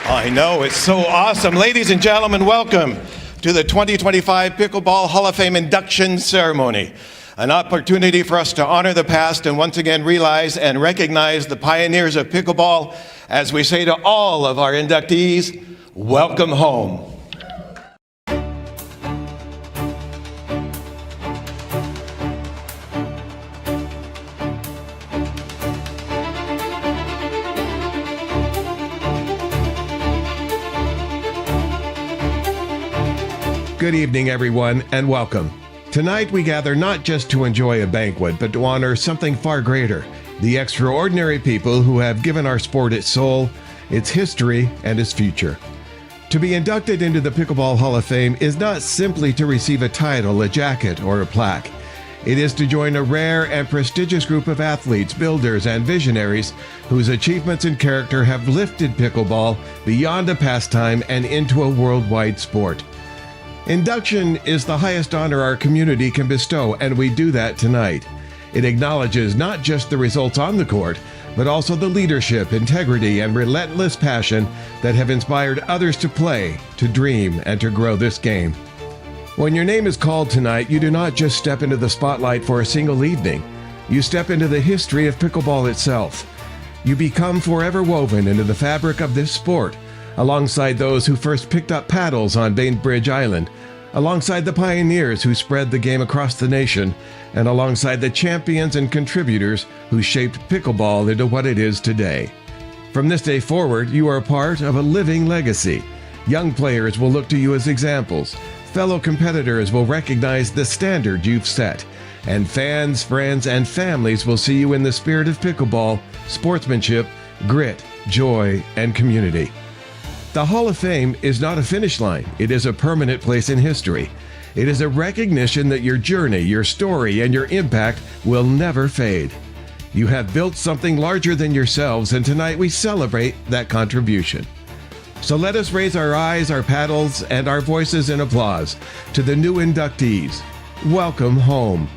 I know, it's so awesome. Ladies and gentlemen, welcome to the 2025 Pickleball Hall of Fame induction ceremony. An opportunity for us to honor the past and once again realize and recognize the pioneers of pickleball as we say to all of our inductees, welcome home. Good evening, everyone, and welcome. Tonight we gather not just to enjoy a banquet, but to honor something far greater, the extraordinary people who have given our sport its soul, its history, and its future. To be inducted into the Pickleball Hall of Fame is not simply to receive a title, a jacket, or a plaque. It is to join a rare and prestigious group of athletes, builders, and visionaries whose achievements and character have lifted pickleball beyond a pastime and into a worldwide sport. Induction is the highest honor our community can bestow, and we do that tonight. It acknowledges not just the results on the court, but also the leadership, integrity, and relentless passion that have inspired others to play, to dream, and to grow this game. When your name is called tonight, you do not just step into the spotlight for a single evening. You step into the history of pickleball itself. You become forever woven into the fabric of this sport, alongside those who first picked up paddles on Bainbridge Island, alongside the pioneers who spread the game across the nation, and alongside the champions and contributors who shaped pickleball into what it is today. From this day forward, you are part of a living legacy. Young players will look to you as examples. Fellow competitors will recognize the standard you've set. And fans, friends, and families will see you in the spirit of pickleball, sportsmanship, grit, joy, and community. The Hall of Fame is not a finish line. It is a permanent place in history. It is a recognition that your journey, your story, and your impact will never fade. You have built something larger than yourselves, and tonight we celebrate that contribution. So let us raise our eyes, our paddles, and our voices in applause to the new inductees. Welcome home.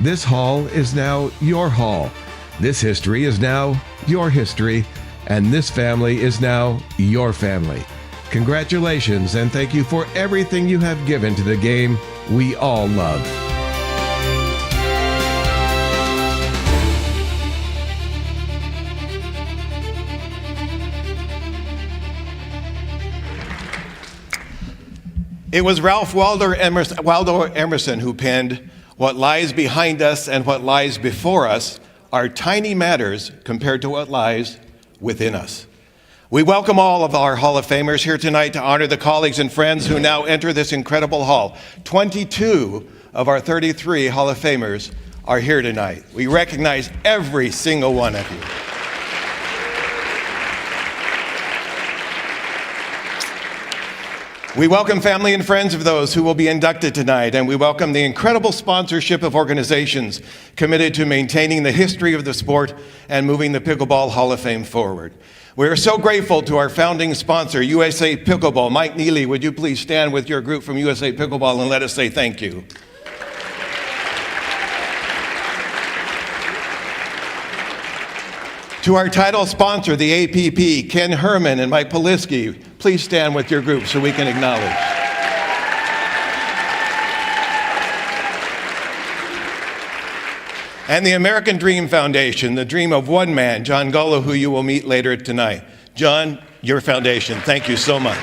This hall is now your hall. This history is now your history. And this family is now your family. Congratulations, and thank you for everything you have given to the game we all love. It was Ralph Waldo Emerson who penned, "What lies behind us and what lies before us are tiny matters compared to what lies within us." We welcome all of our Hall of Famers here tonight to honor the colleagues and friends who now enter this incredible hall. 22 of our 33 Hall of Famers are here tonight. We recognize every single one of you. We welcome family and friends of those who will be inducted tonight, and we welcome the incredible sponsorship of organizations committed to maintaining the history of the sport and moving the Pickleball Hall of Fame forward. We are so grateful to our founding sponsor, USA Pickleball. Mike Neely, would you please stand with your group from USA Pickleball and let us say thank you. To our title sponsor, the APP, Ken Herman and Mike Poliski, please stand with your group so we can acknowledge. And the American Dream Foundation, the dream of one man, John Gullo, who you will meet later tonight. John, your foundation, thank you so much.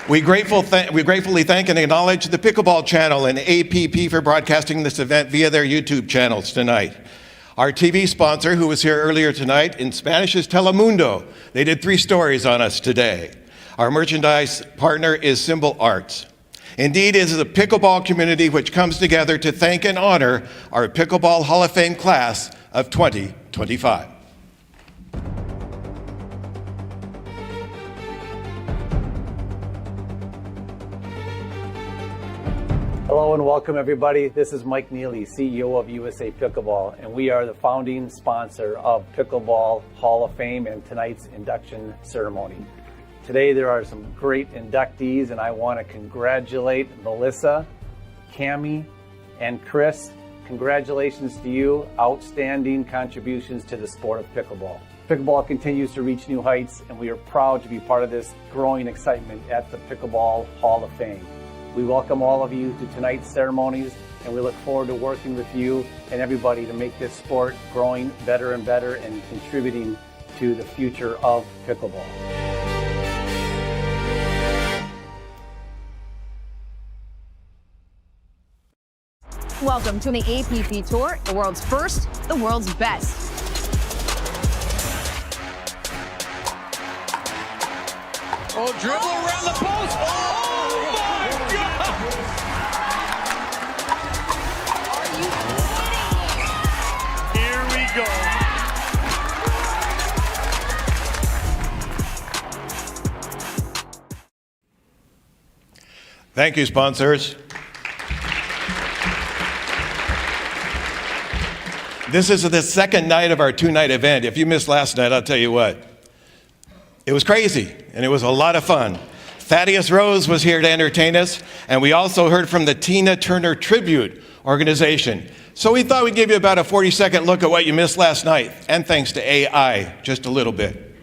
We gratefully thank and acknowledge the Pickleball Channel and APP for broadcasting this event via their YouTube channels tonight. Our TV sponsor, who was here earlier tonight, in Spanish is Telemundo. They did 3 stories on us today. Our merchandise partner is Symbol Arts. Indeed, it is the pickleball community which comes together to thank and honor our Pickleball Hall of Fame class of 2025. Hello and welcome everybody. This is Mike Neely, CEO of USA Pickleball, and we are the founding sponsor of Pickleball Hall of Fame and tonight's induction ceremony. Today there are some great inductees, and I want to congratulate Melissa, Cammie, and Chris. congratulations to you. Outstanding contributions to the sport of pickleball. Pickleball continues to reach new heights, and we are proud to be part of this growing excitement at the Pickleball Hall of Fame. We welcome all of you to tonight's ceremonies, and we look forward to working with you and everybody to make this sport growing better and better and contributing to the future of pickleball. Welcome to the APP Tour, the world's first, the world's best. Oh, dribble around the post. Oh, my God! Here we go. Thank you, sponsors. This is the second night of our two-night event. If you missed last night, I'll tell you what. It was crazy, and it was a lot of fun. Thaddeus Rose was here to entertain us, and we also heard from the Tina Turner Tribute organization. So we thought we'd give you about a 40-second look at what you missed last night, and thanks to AI, just a little bit.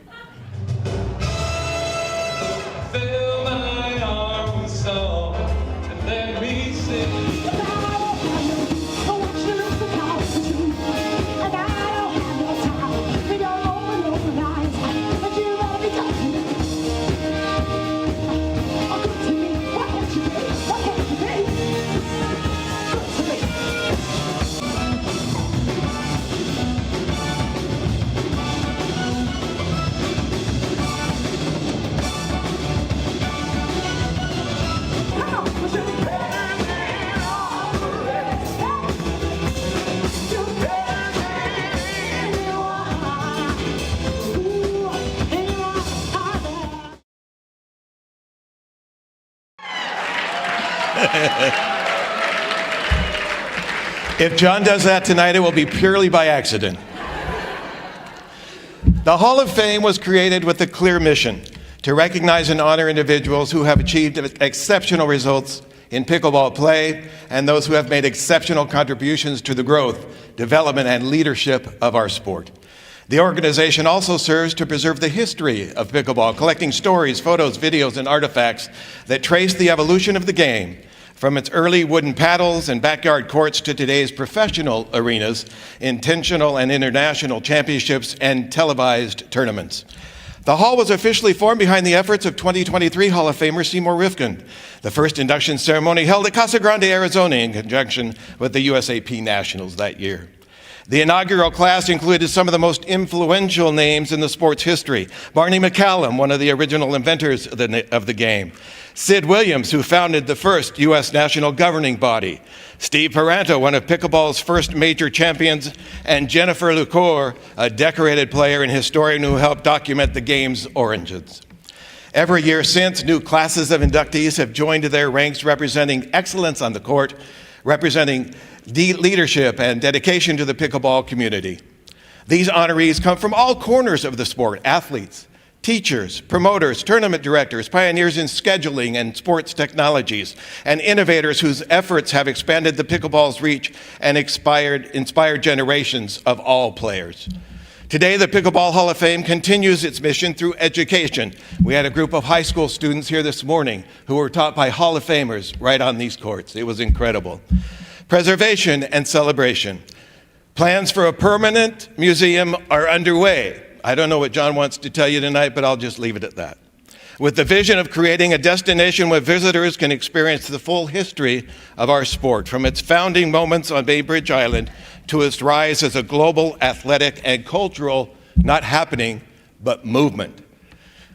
Fill my arms with song and let me sing. If John does that tonight, it will be purely by accident. The Hall of Fame was created with a clear mission to recognize and honor individuals who have achieved exceptional results in pickleball play and those who have made exceptional contributions to the growth, development, and leadership of our sport. The organization also serves to preserve the history of pickleball, collecting stories, photos, videos, and artifacts that trace the evolution of the game from its early wooden paddles and backyard courts to today's professional arenas, intentional and international championships, and televised tournaments. The Hall was officially formed behind the efforts of 2023 Hall of Famer Seymour Rifkin, the first induction ceremony held at Casa Grande, Arizona, in conjunction with the USAP Nationals that year. The inaugural class included some of the most influential names in the sport's history. Barney McCallum, one of the original inventors of the game. Sid Williams, who founded the first U.S. national governing body. Steve Paranto, one of pickleball's first major champions. And Jennifer Lucour, a decorated player and historian who helped document the game's origins. Every year since, new classes of inductees have joined their ranks representing excellence on the court, representing leadership and dedication to the pickleball community. These honorees come from all corners of the sport: athletes, teachers, promoters, tournament directors, pioneers in scheduling and sports technologies, and innovators whose efforts have expanded the pickleball's reach and inspired generations of all players. Today, the Pickleball Hall of Fame continues its mission through education. We had a group of high school students here this morning who were taught by Hall of Famers right on these courts. It was incredible. Preservation and celebration. Plans for a permanent museum are underway. I don't know what John wants to tell you tonight, but I'll just leave it at that. With the vision of creating a destination where visitors can experience the full history of our sport, from its founding moments on Bay Bridge Island to its rise as a global athletic and cultural, not happening, but movement.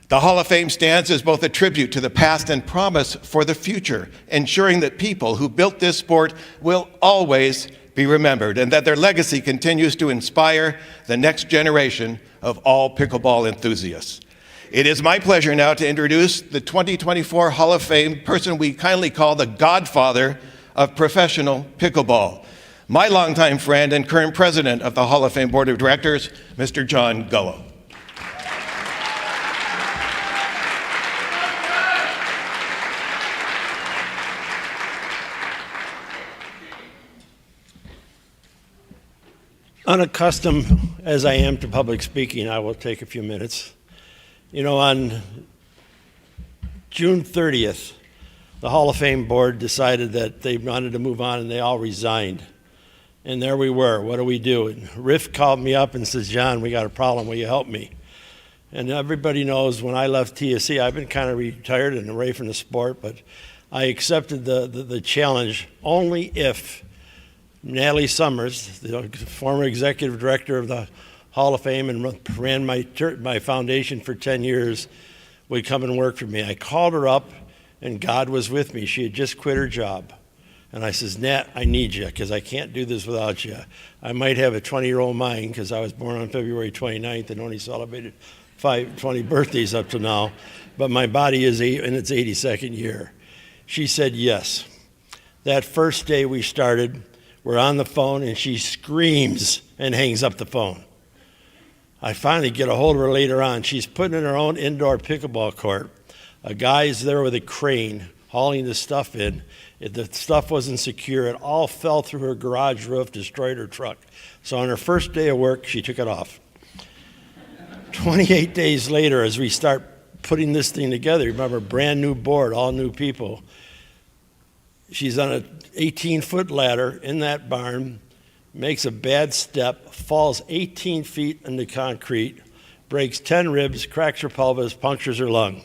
The Hall of Fame stands as both a tribute to the past and promise for the future, ensuring that people who built this sport will always be remembered and that their legacy continues to inspire the next generation of all pickleball enthusiasts. It is my pleasure now to introduce the 2024 Hall of Fame person we kindly call the godfather of professional pickleball, my longtime friend and current president of the Hall of Fame Board of Directors, Mr. John Gullo. unaccustomed as I am to public speaking, I will take a few minutes. You know, on June 30th, the Hall of Fame board decided that they wanted to move on, and they all resigned. And there we were. What do we do? And Riff called me up and says, John, we got a problem. Will you help me? And everybody knows when I left TSC, I've been kind of retired and away from the sport, but I accepted the challenge only if Natalie Summers, the former executive director of the Hall of Fame and ran my foundation for 10 years, would come and work for me. I called her up, and God was with me. She had just quit her job. And I says, Nat, I need you because I can't do this without you. I might have a 20-year-old mind because I was born on February 29th and only celebrated 20 birthdays up to now, but my body is in its 82nd year. She said yes. That first day we started, we're on the phone, and she screams and hangs up the phone. I finally get a hold of her later on. She's putting in her own indoor pickleball court. A guy's there with a crane hauling the stuff in. The stuff wasn't secure. It all fell through her garage roof, destroyed her truck. So on her first day of work, she took it off. 28 days later, as we start putting this thing together, remember, brand new board, all new people. She's on an 18-foot ladder in that barn, makes a bad step, falls 18 feet into concrete, breaks 10 ribs, cracks her pelvis, punctures her lung.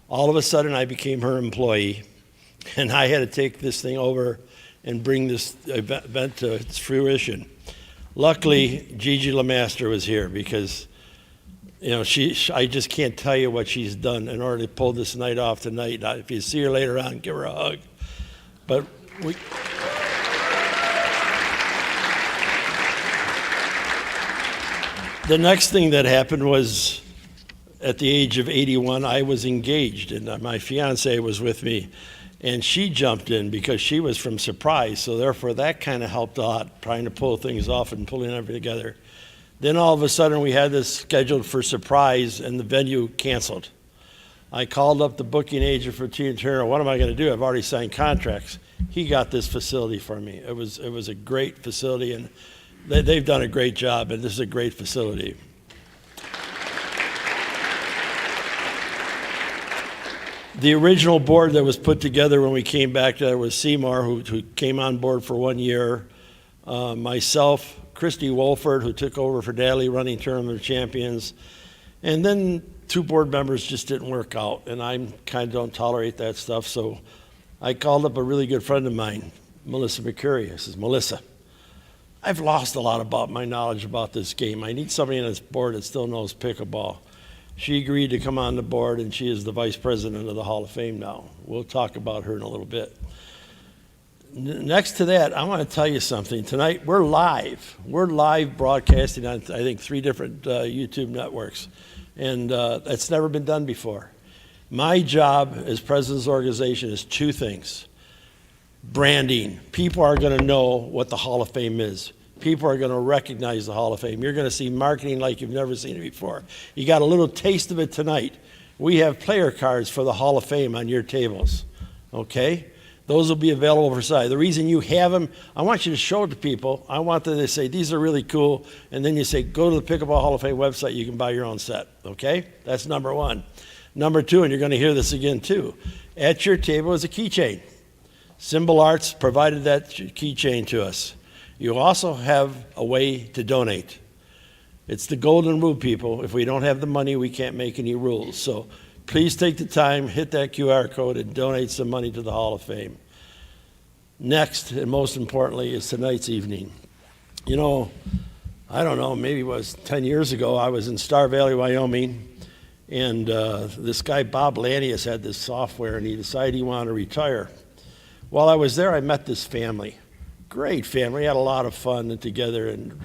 All of a sudden, I became her employee, and I had to take this thing over and bring this event to its fruition. Luckily, Gigi LeMaster was here because, you know, I just can't tell you what she's done in order to pull this night off tonight. If you see her later on, give her a hug. But the next thing that happened was, at the age of 81, I was engaged, and my fiance was with me, and she jumped in because she was from Surprise, so therefore that kind of helped a lot, trying to pull things off and pulling everything together. Then all of a sudden we had this scheduled for Surprise, and the venue canceled. I called up the booking agent for Tina Turner. What am I going to do? I've already signed contracts. He got this facility for me. It was a great facility, and they've done a great job, and this is a great facility. The original board that was put together when we came back there was Seymour, who came on board for 1 year, myself, Christy Wolford, who took over for Natalie running Tournament of Champions, and then 2 board members just didn't work out, and I kind of don't tolerate that stuff, so I called up a really good friend of mine, Melissa McCurley. I says, Melissa, I've lost a lot about my knowledge about this game. I need somebody on this board that still knows pickleball. She agreed to come on the board, and she is the vice president of the Hall of Fame now. We'll talk about her in a little bit. Next to that, I want to tell you something. Tonight, we're live. We're live broadcasting on, I think, 3 different YouTube networks, and that's never been done before. My job as president of this organization is 2 things. Branding. People are going to know what the Hall of Fame is. People are going to recognize the Hall of Fame. You're going to see marketing like you've never seen it before. You got a little taste of it tonight. We have player cards for the Hall of Fame on your tables, okay? Those will be available for size. The reason you have them, I want you to show it to people. I want them to say, these are really cool, and then you say, go to the Pickleball Hall of Fame website, you can buy your own set, okay? That's number 1. Number 2, and you're going to hear this again too, at your table is a keychain. Symbol Arts provided that keychain to us. You also have a way to donate. It's the golden rule, people. If we don't have the money, we can't make any rules. So please take the time, hit that QR code, and donate some money to the Hall of Fame. Next, and most importantly, is tonight's evening. You know, I don't know, maybe it was 10 years ago, I was in Star Valley, Wyoming, and this guy, Bob Lanius, had this software, and he decided he wanted to retire. While I was there, I met this family. Great family. We had a lot of fun together, and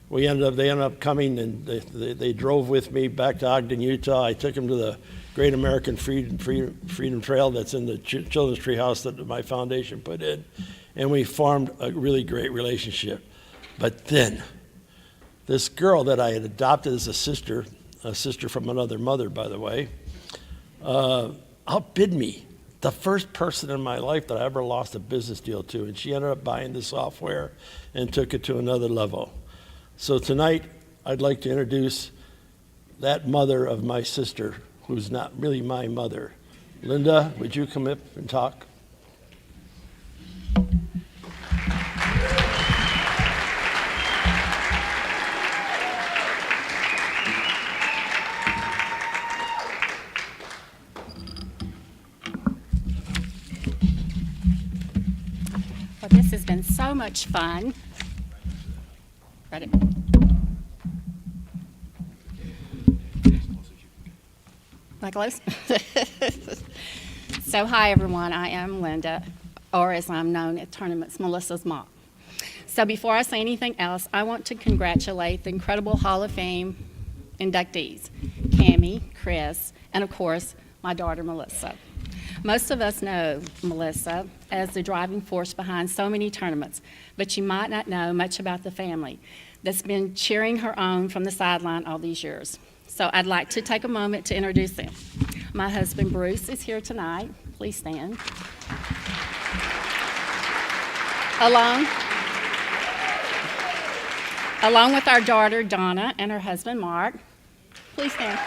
they ended up coming, and they drove with me back to Ogden, Utah. I took them to the Great American Freedom Trail that's in the Children's Tree House that my foundation put in, and we formed a really great relationship. But then, this girl that I had adopted as a sister from another mother, by the way, outbid me. The first person in my life that I ever lost a business deal to, and she ended up buying the software and took it to another level. So tonight, I'd like to introduce that mother of my sister, who's not really my mother. Linda, would you come up and talk? Well, this has been so much fun. Ready? Am I close? So, hi everyone. I am Linda, or as I'm known at tournaments, Melissa's mom. So, before I say anything else, I want to congratulate the incredible Hall of Fame inductees, Cammie, Chris, and of course, my daughter Melissa. Most of us know Melissa as the driving force behind so many tournaments, but you might not know much about the family that's been cheering her on from the sideline all these years. So I'd like to take a moment to introduce them. My husband Bruce is here tonight. Please stand. Along with our daughter Donna and her husband Mark. Please stand.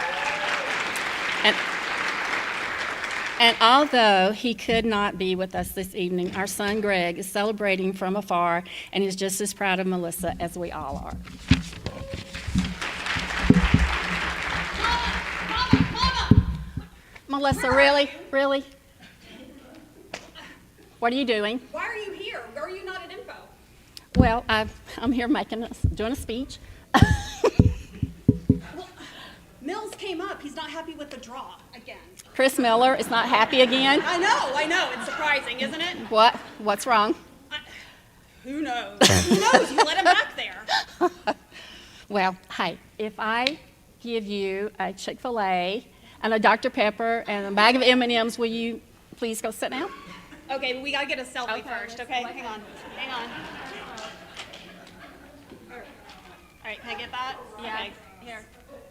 And although he could not be with us this evening, our son Greg is celebrating from afar and is just as proud of Melissa as we all are. Mama! Melissa, really? Really? What are you doing? Why are you here? Why are you not at Info? Well, I'm here doing a speech. Well, Mills came up. He's not happy with the draw again. Chris Miller is not happy again. I know. It's surprising, isn't it? What? What's wrong? Who knows? Who knows? You let him back there. Well, hey, if I give you a Chick-fil-A and a Dr. Pepper and a bag of M&Ms, will you please go sit down? Okay, but we gotta get a selfie Okay, first, let's okay? go. Hang on. All right, can I get that? Yeah. Okay, here.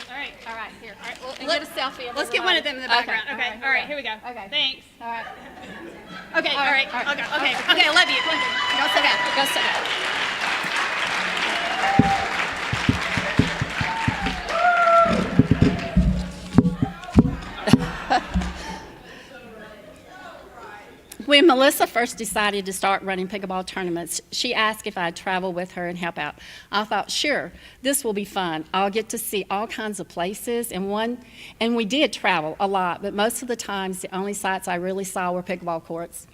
All right. Here. All right, well, And get a selfie of let's get one of everybody. them in the background. Okay, Okay, all right, here we go. Okay. Thanks. All right. Okay, all right. Okay, I love you. Go sit down. Go sit down. When Melissa first decided to start running pickleball tournaments, she asked if I'd travel with her and help out. I thought, sure, this will be fun. I'll get to see all kinds of places, and we did travel a lot, but most of the times the only sights I really saw were pickleball courts.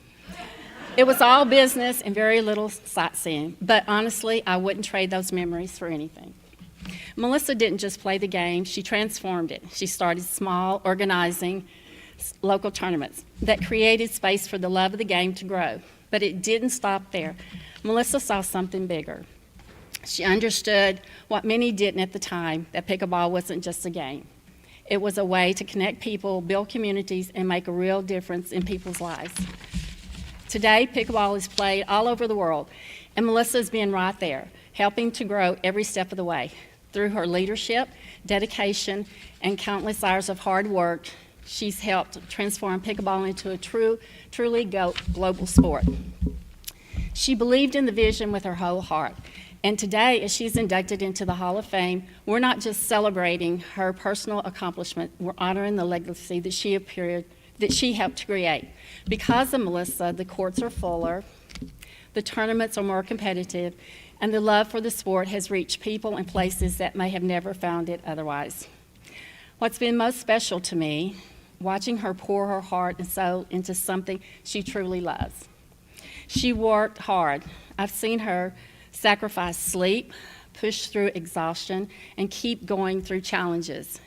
It was all business and very little sightseeing, but honestly, I wouldn't trade those memories for anything. Melissa didn't just play the game, she transformed it. She started small, organizing local tournaments that created space for the love of the game to grow. But it didn't stop there. Melissa saw something bigger. She understood what many didn't at the time, that pickleball wasn't just a game. It was a way to connect people, build communities, and make a real difference in people's lives. Today, pickleball is played all over the world, and Melissa's been right there, helping to grow every step of the way. Through her leadership, dedication, and countless hours of hard work, she's helped transform pickleball into a truly global sport. She believed in the vision with her whole heart. And today, as she's inducted into the Hall of Fame, we're not just celebrating her personal accomplishment, we're honoring the legacy that she helped to create. Because of Melissa, the courts are fuller, the tournaments are more competitive, and the love for the sport has reached people and places that may have never found it otherwise. What's been most special to me, watching her pour her heart and soul into something she truly loves. She worked hard. I've seen her sacrifice sleep, push through exhaustion, and keep going through challenges.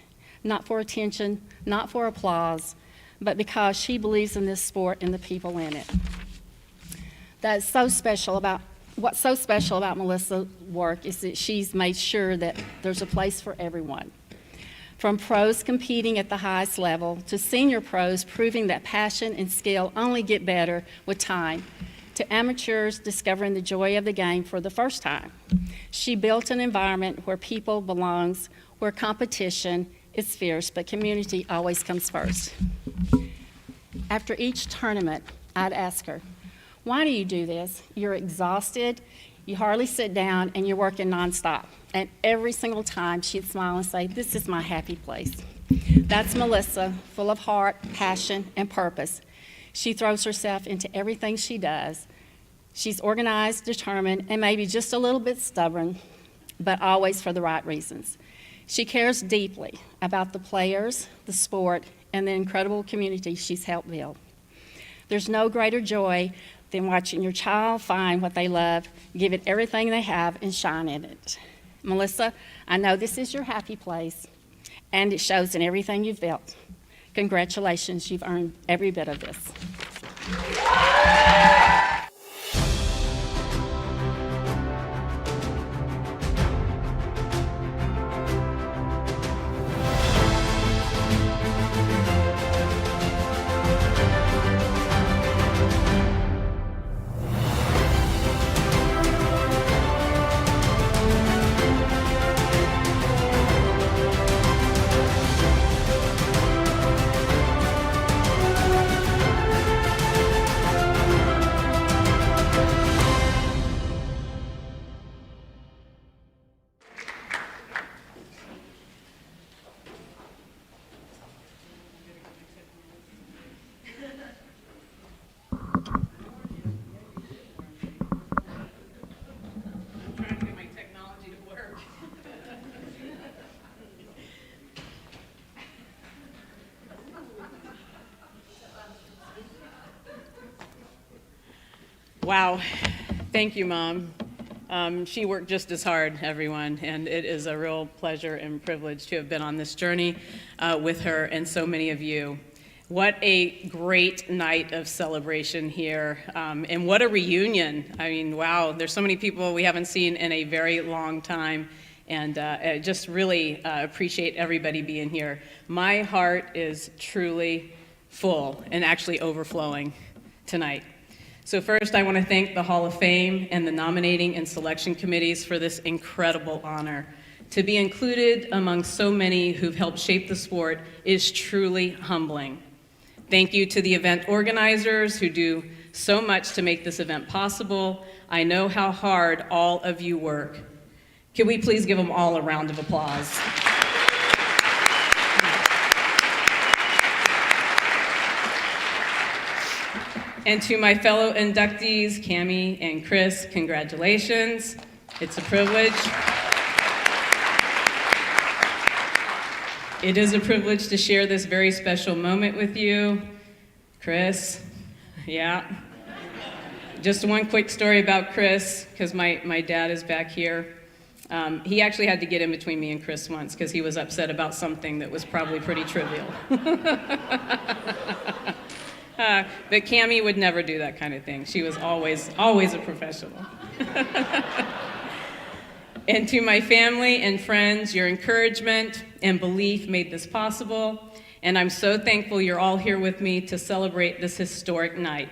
Not for attention, not for applause, but because she believes in this sport and the people in it. What's so special about Melissa's work is that she's made sure that there's a place for everyone. From pros competing at the highest level to senior pros proving that passion and skill only get better with time, to amateurs discovering the joy of the game for the first time. She built an environment where people belongs, where competition is fierce, but community always comes first. After each tournament, I'd ask her, "Why do you do this? You're exhausted, you hardly sit down, and you're working nonstop. And every single time she'd smile and say, "This is my happy place." That's Melissa, full of heart, passion, and purpose. She throws herself into everything she does. She's organized, determined, and maybe just a little bit stubborn, but always for the right reasons. She cares deeply about the players, the sport, and the incredible community she's helped build. There's no greater joy than watching your child find what they love, give it everything they have, and shine in it. Melissa, I know this is your happy place, and it shows in everything you've built. Congratulations, you've earned every bit of this. Wow. Thank you, Mom. She worked just as hard, everyone, and it is a real pleasure and privilege to have been on this journey with her and so many of you. What a great night of celebration here, and what a reunion. I mean, wow, there's so many people we haven't seen in a very long time, and I just really appreciate everybody being here. My heart is truly full and actually overflowing tonight. So first, I want to thank the Hall of Fame and the nominating and selection committees for this incredible honor. To be included among so many who've helped shape the sport is truly humbling. Thank you to the event organizers who do so much to make this event possible. I know how hard all of you work. Can we please give them all a round of applause? And to my fellow inductees, Cammie and Chris, congratulations. It's a privilege. It is a privilege to share this very special moment with you. Chris, yeah. Just one quick story about Chris, because my dad is back here. He actually had to get in between me and Chris once because he was upset about something that was probably pretty trivial. But Cammie would never do that kind of thing. She was always a professional. And to my family and friends, your encouragement and belief made this possible, and I'm so thankful you're all here with me to celebrate this historic night.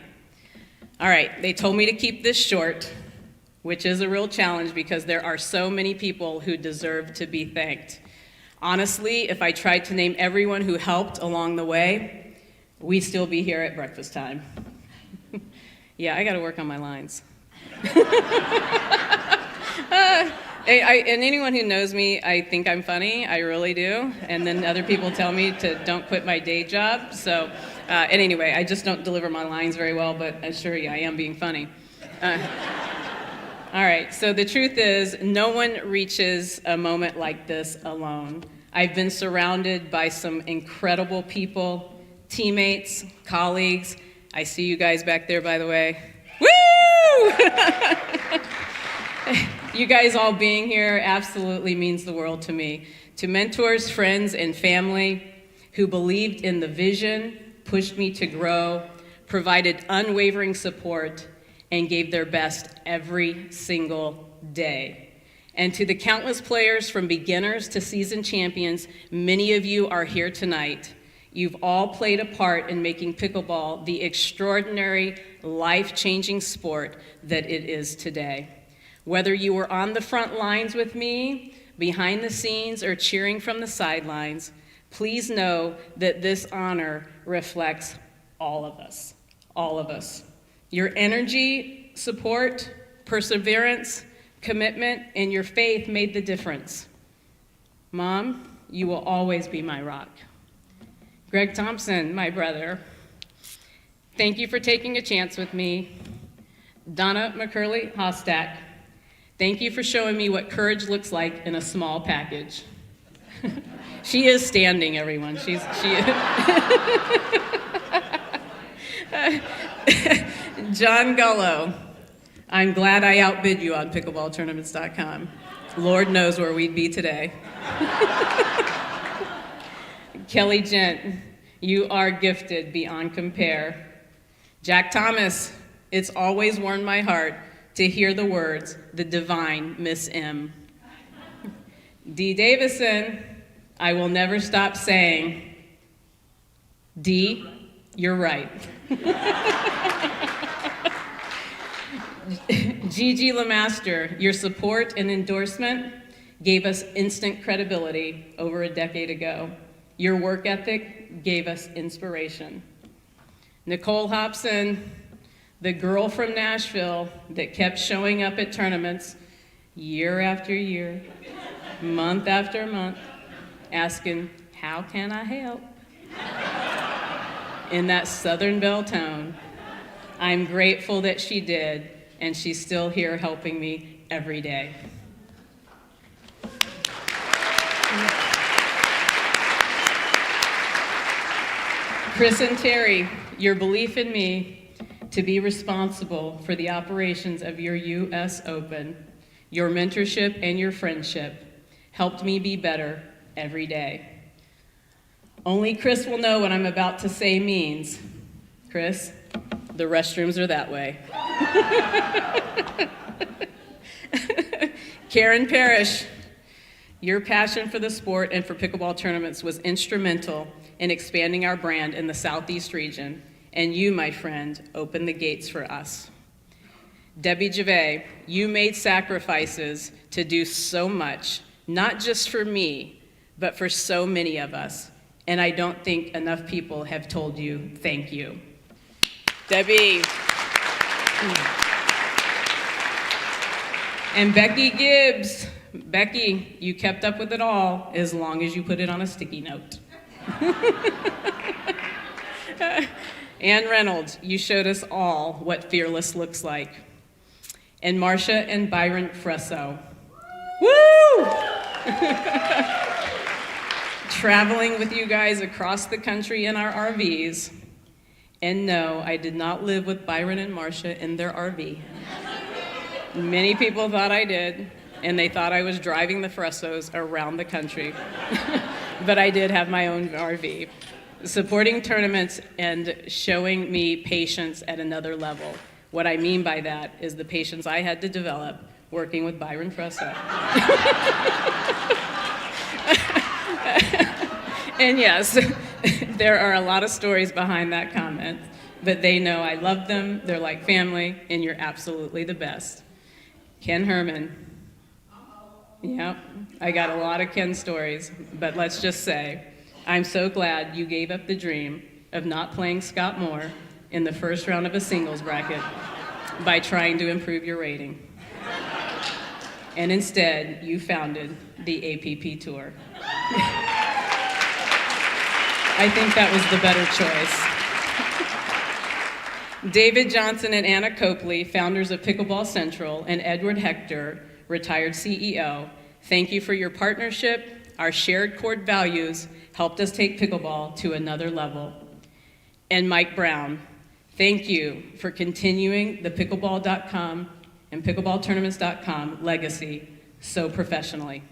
All right, they told me to keep this short, which is a real challenge because there are so many people who deserve to be thanked. Honestly, if I tried to name everyone who helped along the way, we'd still be here at breakfast time. Yeah, I gotta work on my lines. And anyone who knows me, I think I'm funny, I really do. And then other people tell me to don't quit my day job. So, and anyway, I just don't deliver my lines very well, but I assure you I am being funny. All right, so the truth is, no one reaches a moment like this alone. I've been surrounded by some incredible people, teammates, colleagues. I see you guys back there, by the way. Woo! You guys all being here absolutely means the world to me. To mentors, friends, and family who believed in the vision, pushed me to grow, provided unwavering support, and gave their best every single day. And to the countless players from beginners to seasoned champions, many of you are here tonight. You've all played a part in making pickleball the extraordinary, life-changing sport that it is today. Whether you were on the front lines with me, behind the scenes, or cheering from the sidelines, please know that this honor reflects all of us, all of us. Your energy, support, perseverance, Commitment and your faith made the difference. Mom, you will always be my rock. Greg Thompson, my brother, thank you for taking a chance with me. Donna McCurley Hostak, thank you for showing me what courage looks like in a small package. She is standing, everyone. She is. John Gullo, I'm glad I outbid you on pickleballtournaments.com. Lord knows where we'd be today. Kelly Gent, you are gifted beyond compare. Jack Thomas, it's always warmed my heart to hear the words, the divine Miss M. Dee Davison, I will never stop saying, Dee, you're right. Gigi Lemaster, your support and endorsement gave us instant credibility over a decade ago. Your work ethic gave us inspiration. Nicole Hobson, the girl from Nashville that kept showing up at tournaments year after year, month after month, asking, how can I help? In that Southern Belle tone. I'm grateful that she did, and she's still here helping me every day. Chris and Terry, your belief in me to be responsible for the operations of your U.S. Open, your mentorship and your friendship helped me be better every day. Only Chris will know what I'm about to say means. Chris, the restrooms are that way. Karen Parrish, your passion for the sport and for pickleball tournaments was instrumental in expanding our brand in the Southeast region, and you, my friend, opened the gates for us. Debbie Gervais, you made sacrifices to do so much, not just for me, but for so many of us, and I don't think enough people have told you thank you. Debbie. And Becky Gibbs. Becky, you kept up with it all as long as you put it on a sticky note. Ann Reynolds, you showed us all what fearless looks like. And Marcia and Byron Fresso. Woo! Traveling with you guys across the country in our RVs. And no, I did not live with Byron and Marcia in their RV. Many people thought I did, and they thought I was driving the Fressos around the country. But I did have my own RV. Supporting tournaments and showing me patience at another level. What I mean by that is the patience I had to develop working with Byron Fresso. And yes, there are a lot of stories behind that comment, but they know I love them, they're like family, and you're absolutely the best. Ken Herman. Yep, I got a lot of Ken stories, but let's just say, I'm so glad you gave up the dream of not playing Scott Moore in the first round of a singles bracket by trying to improve your rating. And instead, you founded the APP Tour. I think that was the better choice. David Johnson and Anna Copley, founders of Pickleball Central, and Edward Hector, retired CEO, thank you for your partnership. Our shared core values helped us take pickleball to another level. And Mike Brown, thank you for continuing the pickleball.com and pickleballtournaments.com legacy so professionally.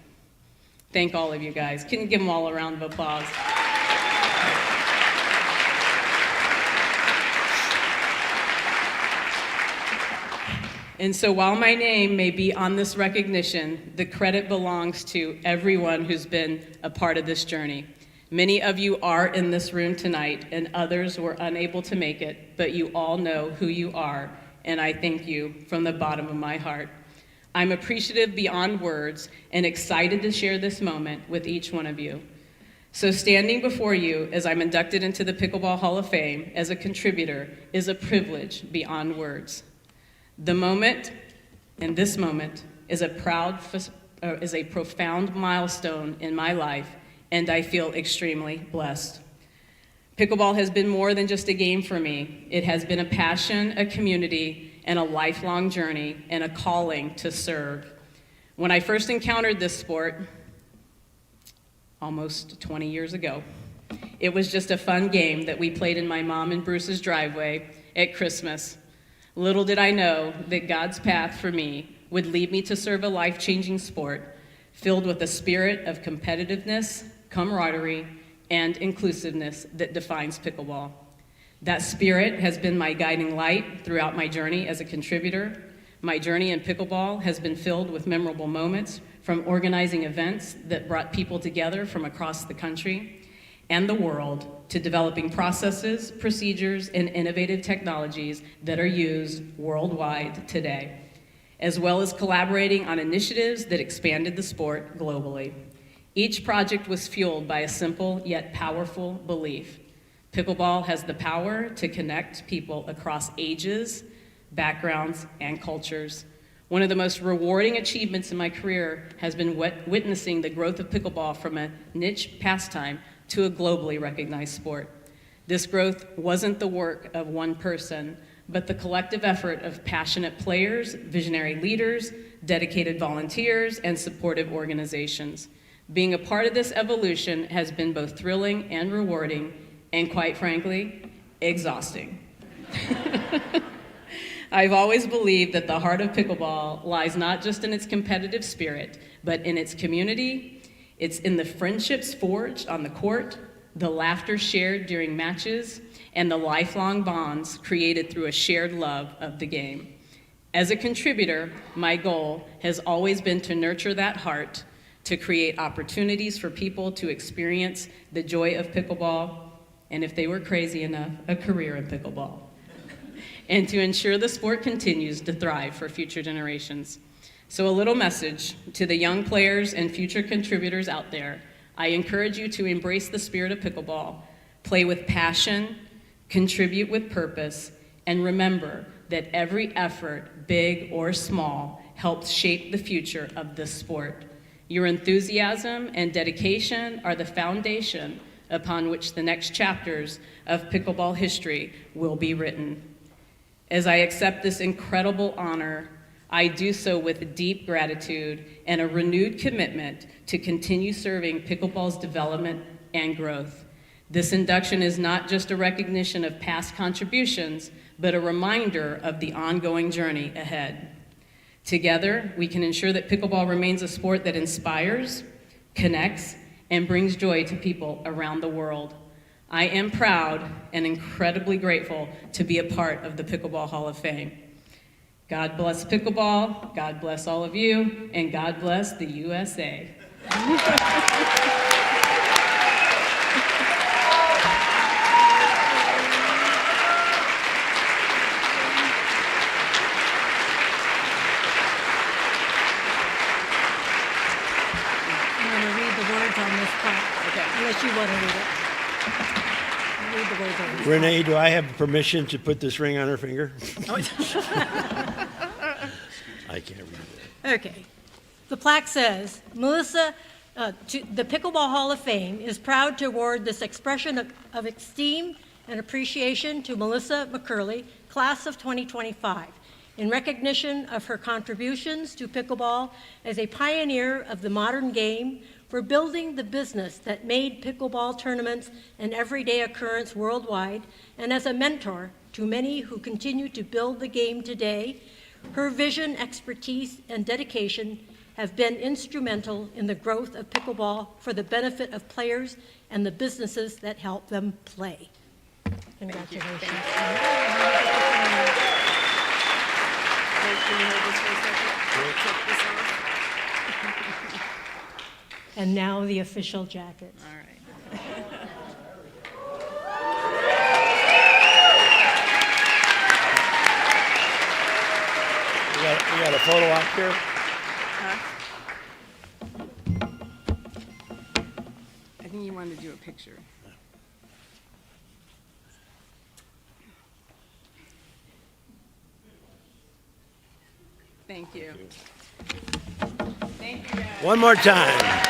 Thank all of you guys. Can you give them all a round of applause? And so while my name may be on this recognition, the credit belongs to everyone who's been a part of this journey. Many of you are in this room tonight, and others were unable to make it, but you all know who you are, and I thank you from the bottom of my heart. I'm appreciative beyond words and excited to share this moment with each one of you. So standing before you as I'm inducted into the Pickleball Hall of Fame as a contributor is a privilege beyond words. The moment, and this moment, is a profound milestone in my life, and I feel extremely blessed. Pickleball has been more than just a game for me. It has been a passion, a community, and a lifelong journey, and a calling to serve. When I first encountered this sport, almost 20 years ago, it was just a fun game that we played in my mom and Bruce's driveway at Christmas. Little did I know that God's path for me would lead me to serve a life-changing sport filled with a spirit of competitiveness, camaraderie, and inclusiveness that defines pickleball. That spirit has been my guiding light throughout my journey as a contributor. My journey in pickleball has been filled with memorable moments, from organizing events that brought people together from across the country and the world, to developing processes, procedures, and innovative technologies that are used worldwide today, as well as collaborating on initiatives that expanded the sport globally. Each project was fueled by a simple yet powerful belief: pickleball has the power to connect people across ages, backgrounds, and cultures. One of the most rewarding achievements in my career has been witnessing the growth of pickleball from a niche pastime to a globally recognized sport. This growth wasn't the work of one person, but the collective effort of passionate players, visionary leaders, dedicated volunteers, and supportive organizations. Being a part of this evolution has been both thrilling and rewarding, and quite frankly, exhausting. I've always believed that the heart of pickleball lies not just in its competitive spirit, but in its community. It's in the friendships forged on the court, the laughter shared during matches, and the lifelong bonds created through a shared love of the game. As a contributor, my goal has always been to nurture that heart, to create opportunities for people to experience the joy of pickleball, and if they were crazy enough, a career in pickleball, and to ensure the sport continues to thrive for future generations. So a little message to the young players and future contributors out there. I encourage you to embrace the spirit of pickleball, play with passion, contribute with purpose, and remember that every effort, big or small, helps shape the future of this sport. Your enthusiasm and dedication are the foundation upon which the next chapters of pickleball history will be written. As I accept this incredible honor, I do so with deep gratitude and a renewed commitment to continue serving pickleball's development and growth. This induction is not just a recognition of past contributions, but a reminder of the ongoing journey ahead. Together, we can ensure that pickleball remains a sport that inspires, connects, and brings joy to people around the world. I am proud and incredibly grateful to be a part of the Pickleball Hall of Fame. God bless pickleball, God bless all of you, and God bless the USA. I'm going to read the words on this plaque, unless you want to read it. Read the words on this Renee, do I have permission to put this ring on her finger? I can't read it. Okay. The plaque says, Melissa, the Pickleball Hall of Fame is proud to award this expression of esteem and appreciation to Melissa McCurley, class of 2025, in recognition of her contributions to pickleball as a pioneer of the modern game, for building the business that made pickleball tournaments an everyday occurrence worldwide, and as a mentor to many who continue to build the game today. Her vision, expertise, and dedication have been instrumental in the growth of pickleball for the benefit of players and the businesses that help them play. Congratulations. And now the official jacket. All right. We got a photo op here. I think you wanted to do a picture. Thank you. Thank you, guys. One more time.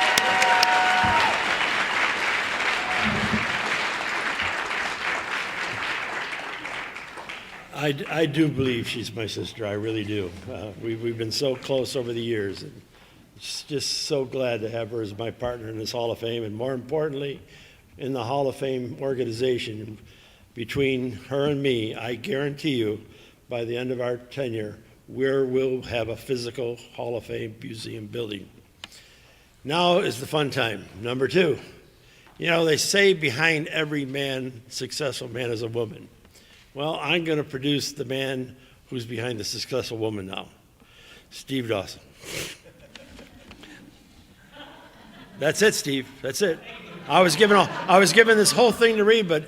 I do believe she's my sister. I really do. We've been so close over the years. And just so glad to have her as my partner in this Hall of Fame, and more importantly, in the Hall of Fame organization. Between her and me, I guarantee you, by the end of our tenure, we'll have a physical Hall of Fame museum building. Now is the fun time. Number 2. You know, they say behind every successful man is a woman. Well, I'm going to produce the man who's behind the successful woman now, Steve Dawson. That's it, Steve. That's it. I was given this whole thing to read, but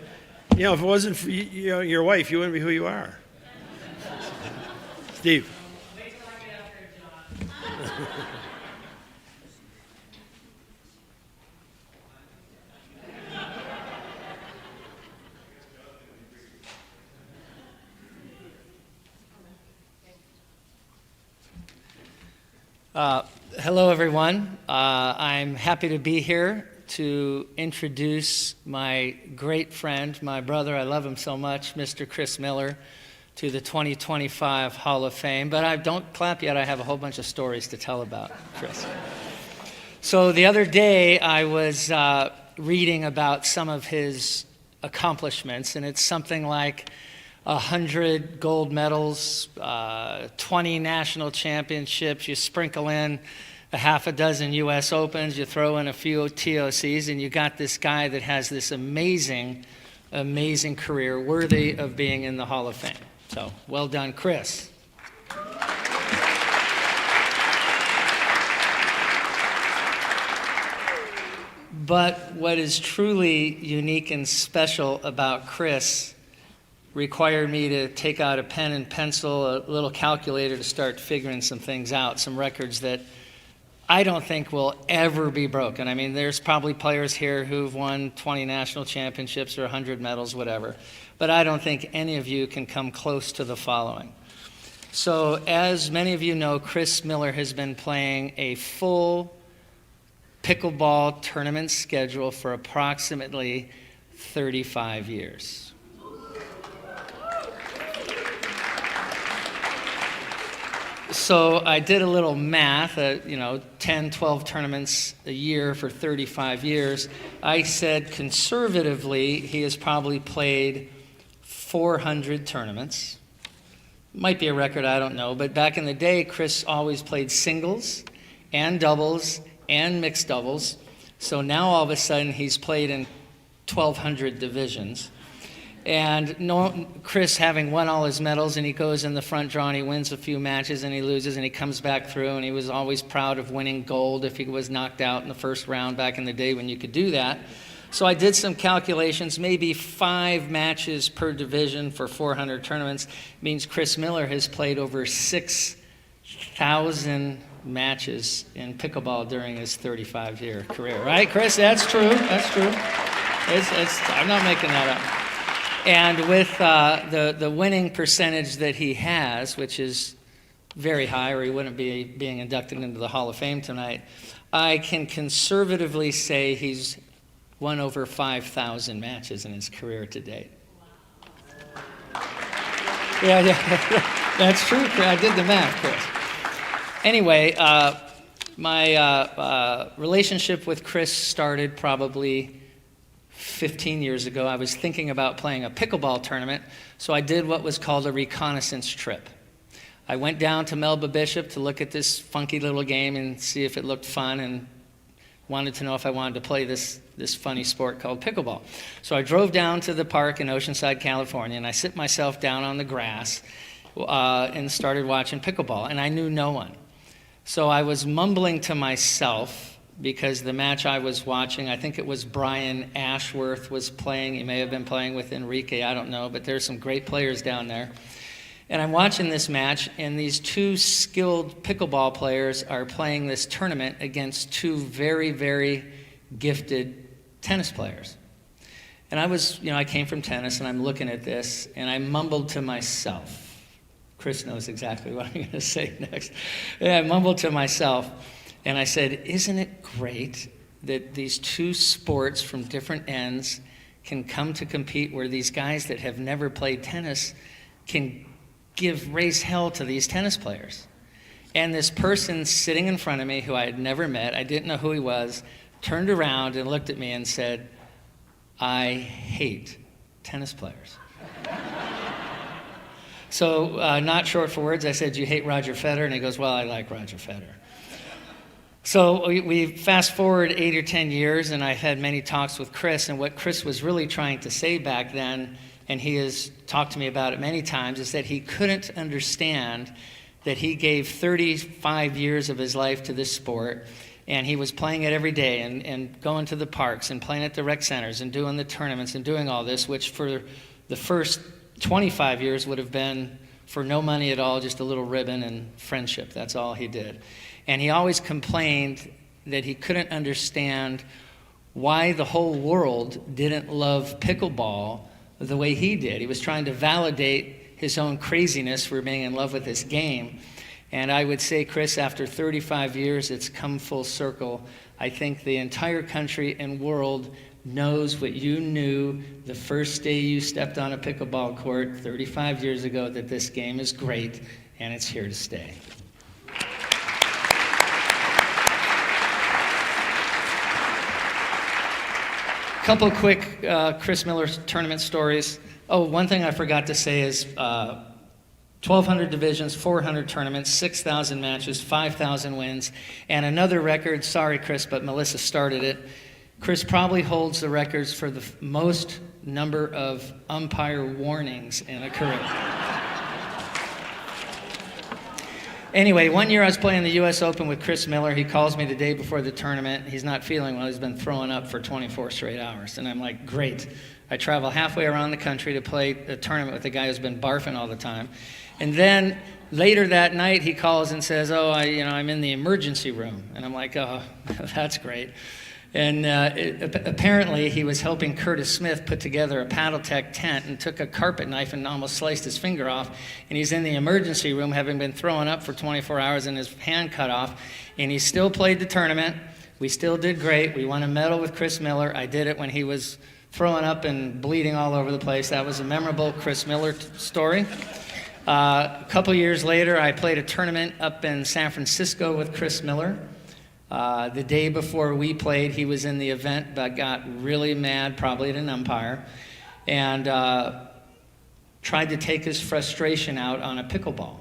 you know, if it wasn't for your wife, you wouldn't be who you are. Steve. Wait till I get up there, John. Hello, everyone. I'm happy to be here to introduce my great friend, my brother, I love him so much, Mr. Chris Miller, to the 2025 Hall of Fame. But I don't clap yet. I have a whole bunch of stories to tell about Chris. So the other day, I was reading about some of his accomplishments, and it's something like 100 gold medals, 20 national championships. You sprinkle in a half a dozen U.S. Opens, you throw in a few TOCs, and you got this guy that has this amazing, amazing career worthy of being in the Hall of Fame. So, well done, Chris. But what is truly unique and special about Chris required me to take out a pen and pencil, a little calculator to start figuring some things out, some records that I don't think will ever be broken. I mean, there's probably players here who've won 20 national championships or 100 medals, whatever, but I don't think any of you can come close to the following. So, as many of you know, Chris Miller has been playing a full pickleball tournament schedule for approximately 35 years. So I did a little math, 10, 12 tournaments a year for 35 years. I said conservatively, he has probably played 400 tournaments. Might be a record, I don't know. But back in the day, Chris always played singles and doubles and mixed doubles. So now all of a sudden, he's played in 1,200 divisions. And Chris, having won all his medals, and he goes in the front draw and he wins a few matches and he loses and he comes back through, and he was always proud of winning gold if he was knocked out in the first round back in the day when you could do that. So I did some calculations. Maybe 5 matches per division for 400 tournaments means Chris Miller has played over 6,000 matches in pickleball during his 35-year career. Right, Chris? That's true. That's true. I'm not making that up. And with the winning percentage that he has, which is very high, or he wouldn't be being inducted into the Hall of Fame tonight, I can conservatively say he's won over 5,000 matches in his career to date. Yeah, that's true. I did the math, Chris. Anyway, my relationship with Chris started probably 15 years ago. I was thinking about playing a pickleball tournament, so I did what was called a reconnaissance trip. I went down to Melba Bishop to look at this funky little game and see if it looked fun, and wanted to know if I wanted to play this funny sport called pickleball. So I drove down to the park in Oceanside, California, and I sit myself down on the grass and started watching pickleball, and I knew no one. So I was mumbling to myself, because the match I was watching, I think it was Brian Ashworth was playing. He may have been playing with Enrique, I don't know, but there's some great players down there. And I'm watching this match, and these 2 skilled pickleball players are playing this tournament against 2 very, very gifted tennis players. And I came from tennis, and I'm looking at this, and I mumbled to myself, Chris knows exactly what I'm going to say next. And I mumbled to myself, and I said, isn't it great that these two sports from different ends can come to compete, where these guys that have never played tennis can raise hell to these tennis players? And this person sitting in front of me, who I had never met, I didn't know who he was, turned around and looked at me and said, I hate tennis players. So, not short for words, I said, you hate Roger Federer? And he goes, well, I like Roger Federer. So we fast forward 8 or 10 years, and I've had many talks with Chris, and what Chris was really trying to say back then, and he has talked to me about it many times, is that he couldn't understand that he gave 35 years of his life to this sport, and he was playing it every day and going to the parks and playing at the rec centers and doing the tournaments and doing all this, which for the first 25 years would have been for no money at all, just a little ribbon and friendship. That's all he did. And he always complained that he couldn't understand why the whole world didn't love pickleball the way he did. He was trying to validate his own craziness for being in love with this game. And I would say, Chris, after 35 years, it's come full circle. I think the entire country and world knows what you knew the first day you stepped on a pickleball court 35 years ago, that this game is great and it's here to stay. Couple quick Chris Miller tournament stories. Oh, one thing I forgot to say is 1,200 divisions, 400 tournaments, 6,000 matches, 5,000 wins, and another record, sorry Chris, but Melissa started it. Chris probably holds the records for the most number of umpire warnings in a career. Anyway, one year I was playing the U.S. Open with Chris Miller. He calls me the day before the tournament. He's not feeling well. He's been throwing up for 24 straight hours. And I'm like, great. I travel halfway around the country to play a tournament with a guy who's been barfing all the time. And then later that night, he calls and says, I'm in the emergency room. And I'm like, oh, that's great. And apparently he was helping Curtis Smith put together a Paddletech tent and took a carpet knife and almost sliced his finger off. And he's in the emergency room, having been throwing up for 24 hours and his hand cut off. And he still played the tournament. We still did great. We won a medal with Chris Miller. I did it when he was throwing up and bleeding all over the place. That was a memorable Chris Miller story. A couple years later, I played a tournament up in San Francisco with Chris Miller. The day before we played, he was in the event but got really mad, probably at an umpire, and tried to take his frustration out on a pickleball.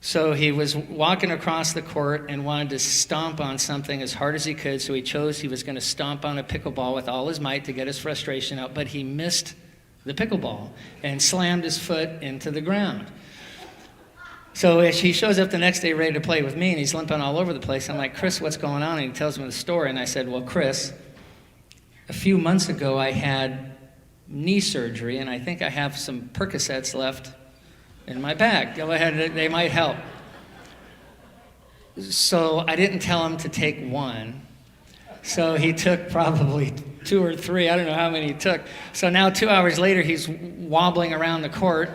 So he was walking across the court and wanted to stomp on something as hard as he could, so he was going to stomp on a pickleball with all his might to get his frustration out, but he missed the pickleball and slammed his foot into the ground. So as he shows up the next day ready to play with me, and he's limping all over the place, I'm like, Chris, what's going on? And he tells me the story, and I said, well, Chris, a few months ago I had knee surgery, and I think I have some Percocets left in my bag. Go ahead, they might help. So I didn't tell him to take one. So he took probably 2 or 3, I don't know how many he took. So now 2 hours later, he's wobbling around the court,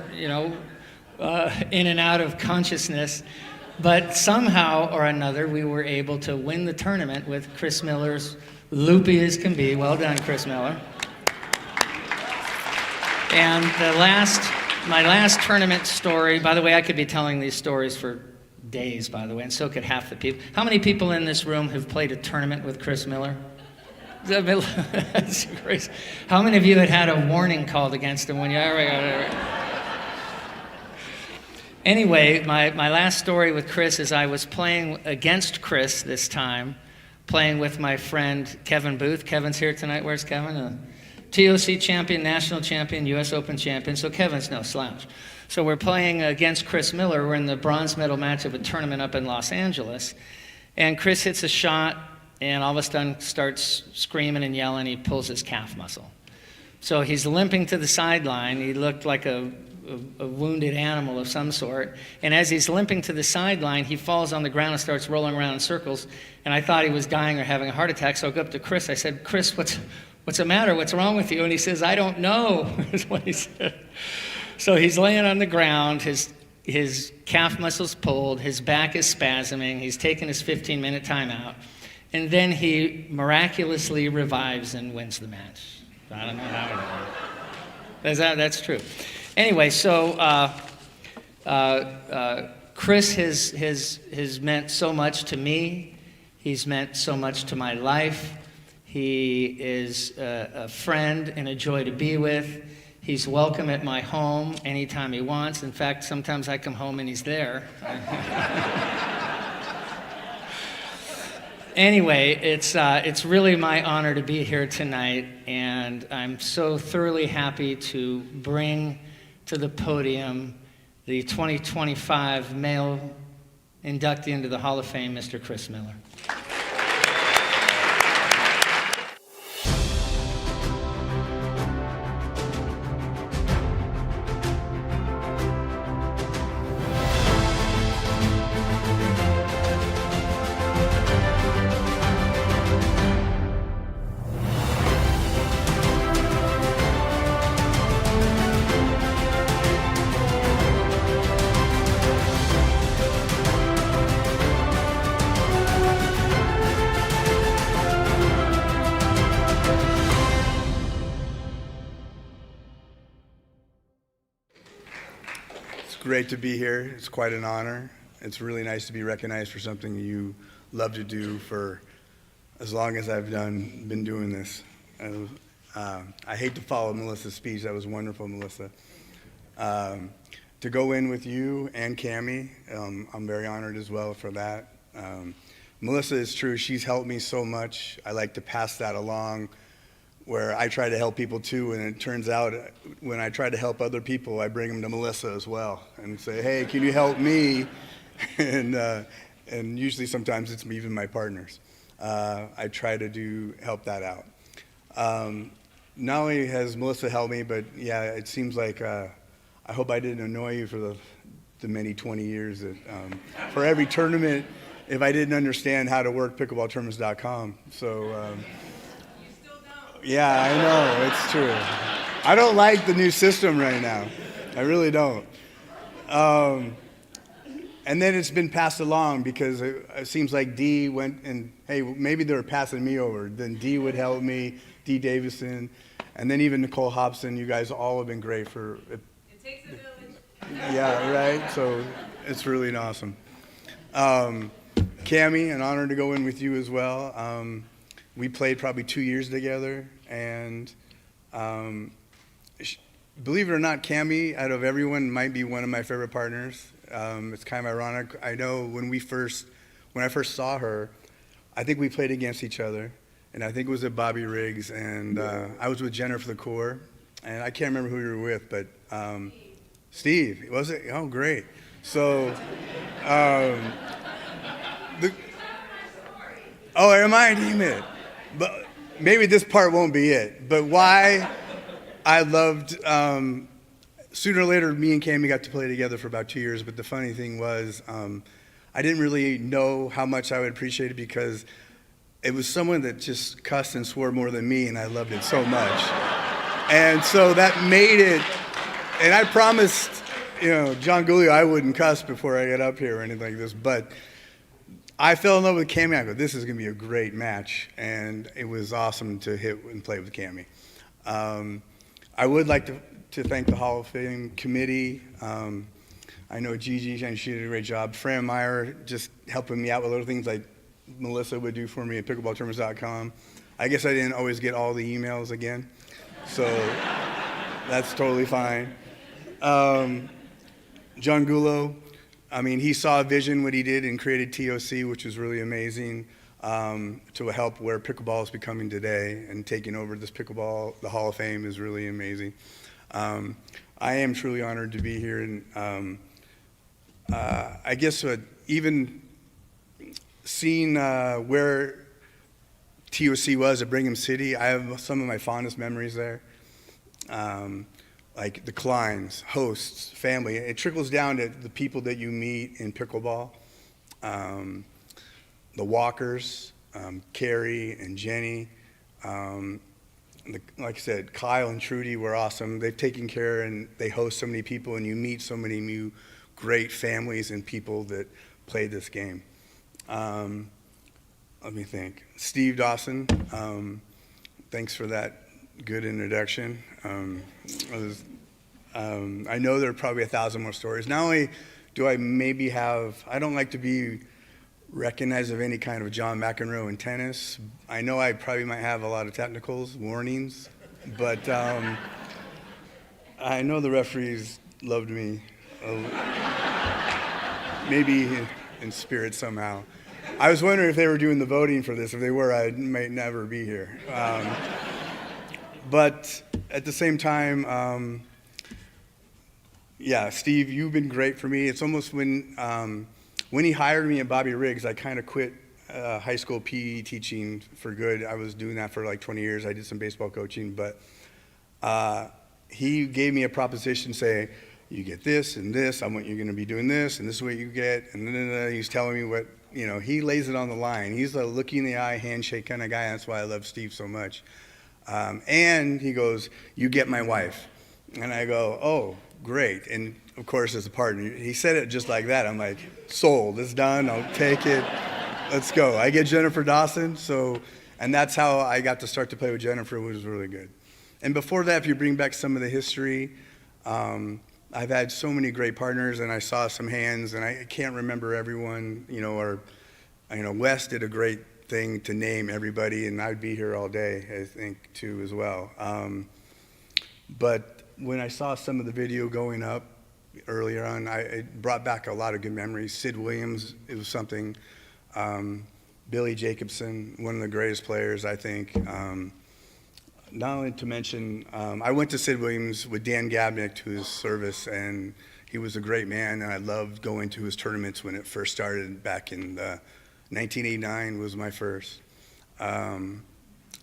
in and out of consciousness. But somehow or another, we were able to win the tournament with Chris Miller's loopy as can be. Well done, Chris Miller. And my last tournament story, by the way, I could be telling these stories for days, by the way, and so could half the people. How many people in this room have played a tournament with Chris Miller? That's crazy. How many of you had a warning called against him when you... Anyway, my last story with Chris is I was playing against Chris this time, playing with my friend Kevin Booth. Kevin's here tonight. Where's Kevin? TOC champion, national champion, U.S. Open champion, so Kevin's no slouch. So we're playing against Chris Miller. We're in the bronze medal match of a tournament up in Los Angeles. And Chris hits a shot, and all of a sudden starts screaming and yelling. He pulls his calf muscle. So he's limping to the sideline. He looked like a wounded animal of some sort. And as he's limping to the sideline, he falls on the ground and starts rolling around in circles. And I thought he was dying or having a heart attack. So I go up to Chris. I said, Chris, what's the matter? What's wrong with you? And he says, I don't know, is what he said. So he's laying on the ground, his calf muscles pulled, his back is spasming, he's taking his 15-minute timeout, and then he miraculously revives and wins the match. I don't know how it is. That's true. Anyway, so Chris has meant so much to me. He's meant so much to my life. He is a friend and a joy to be with. He's welcome at my home anytime he wants. In fact, sometimes I come home and he's there. Anyway, it's really my honor to be here tonight, and I'm so thoroughly happy to bring to the podium the 2025 male inductee into the Hall of Fame, Mr. Chris Miller. Great to be here. It's quite an honor. It's really nice to be recognized for something you love to do for as long as I've been doing this. I hate to follow Melissa's speech. That was wonderful, Melissa. To go in with you and Cammie, I'm very honored as well for that. Melissa is true. She's helped me so much. I like to pass that along, where I try to help people too, and it turns out when I try to help other people, I bring them to Melissa as well and say, hey, can you help me? And usually sometimes it's even my partners. I try to help that out. Not only has Melissa helped me, but yeah, it seems like I hope I didn't annoy you for the many 20 years that for every tournament, if I didn't understand how to work pickleballtournaments.com. So. Yeah, I know, it's true. I don't like the new system right now. I really don't. And then it's been passed along because it seems like Dee went and, hey, maybe they were passing me over. Then Dee would help me, Dee Davison, and then even Nicole Hobson. You guys all have been great for it. It takes a village. Yeah, right? So it's really awesome. Cammie, an honor to go in with you as well. We played probably 2 years together, and believe it or not, Cammie, out of everyone, might be one of my favorite partners. It's kind of ironic. I know when I first saw her, I think we played against each other, and I think it was at Bobby Riggs, and I was with Jennifer the Core, and I can't remember who you were with, but Steve, was it? Oh, great. So, oh, am I? Damn it. But maybe this part won't be it. But why I loved, sooner or later, me and Cammie got to play together for about 2 years. But the funny thing was, I didn't really know how much I would appreciate it because it was someone that just cussed and swore more than me, and I loved it so much. And so that made it, and I promised, John Gulio I wouldn't cuss before I get up here or anything like this, but I fell in love with Cammie. I go, this is going to be a great match, and it was awesome to hit and play with Cammie. I would like to thank the Hall of Fame committee. I know Gigi, and she did a great job. Fran Meyer just helping me out with little things like Melissa would do for me at pickleballtournaments.com. I guess I didn't always get all the emails again, so that's totally fine. John Gullo, I mean, he saw a vision, what he did, and created TOC, which was really amazing, to help where pickleball is becoming today, and taking over this pickleball, the Hall of Fame, is really amazing. I am truly honored to be here, and I guess even seeing where TOC was at Brigham City, I have some of my fondest memories there. Like the Kleins, hosts, family. It trickles down to the people that you meet in pickleball. The Walkers, Carrie and Jenny, like I said, Kyle and Trudy were awesome. They've taken care and they host so many people, and you meet so many new great families and people that play this game. Let me think. Steve Dawson, thanks for that good introduction. I know there are probably 1,000 more stories. Not only do I maybe have, I don't like to be recognized of any kind of John McEnroe in tennis. I know I probably might have a lot of technicals, warnings, but I know the referees loved me, maybe in spirit somehow. I was wondering if they were doing the voting for this. If they were, I might never be here. But at the same time, yeah, Steve, you've been great for me. It's almost when he hired me at Bobby Riggs, I kind of quit high school PE teaching for good. I was doing that for like 20 years. I did some baseball coaching, but he gave me a proposition saying, you get this and this, you're going to be doing this, and this is what you get. And then he's telling me what, he lays it on the line. He's a looking in the eye, handshake kind of guy. That's why I love Steve so much. And he goes, you get my wife. And I go, oh, great. And of course, as a partner, he said it just like that. I'm like, sold, it's done, I'll take it, let's go. I get Jennifer Dawson, and that's how I got to start to play with Jennifer, which was really good. And before that, if you bring back some of the history, I've had so many great partners, and I saw some hands, and I can't remember everyone, Wes did a great thing to name everybody, and I'd be here all day, I think, too, as well. But when I saw some of the video going up earlier on, it brought back a lot of good memories. Sid Williams, it was something. Billy Jacobson, one of the greatest players, I think. Not only to mention, I went to Sid Williams with Dan Gabnick to his service, and he was a great man, and I loved going to his tournaments when it first started back in 1989 was my first.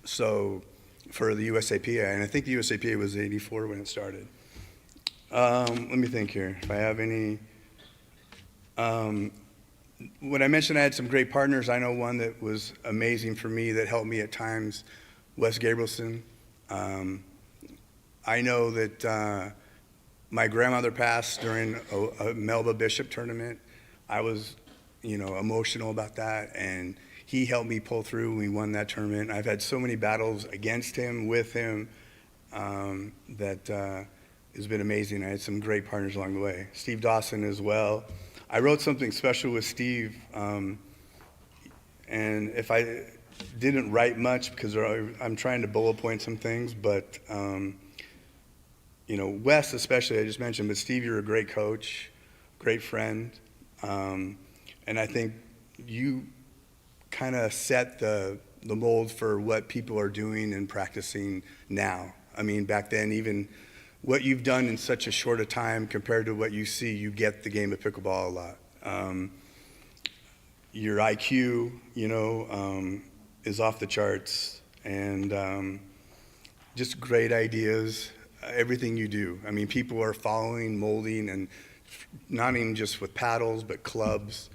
So for the USAPA, and I think the USAPA was 84 when it started. Let me think here, if I have any. When I mentioned I had some great partners, I know one that was amazing for me that helped me at times, Wes Gabrielson. I know that my grandmother passed during a Melba Bishop tournament. I was, emotional about that, and he helped me pull through. We won that tournament. I've had so many battles against him, with him, that has been amazing. I had some great partners along the way. Steve Dawson as well. I wrote something special with Steve, and if I didn't write much because I'm trying to bullet point some things, but Wes especially, I just mentioned, but Steve, you're a great coach, great friend, and I think you kind of set the mold for what people are doing and practicing now. I mean, back then, even what you've done in such a short a time compared to what you see, you get the game of pickleball a lot. Your IQ, is off the charts, and just great ideas, everything you do. I mean, people are following, molding, and not even just with paddles, but clubs.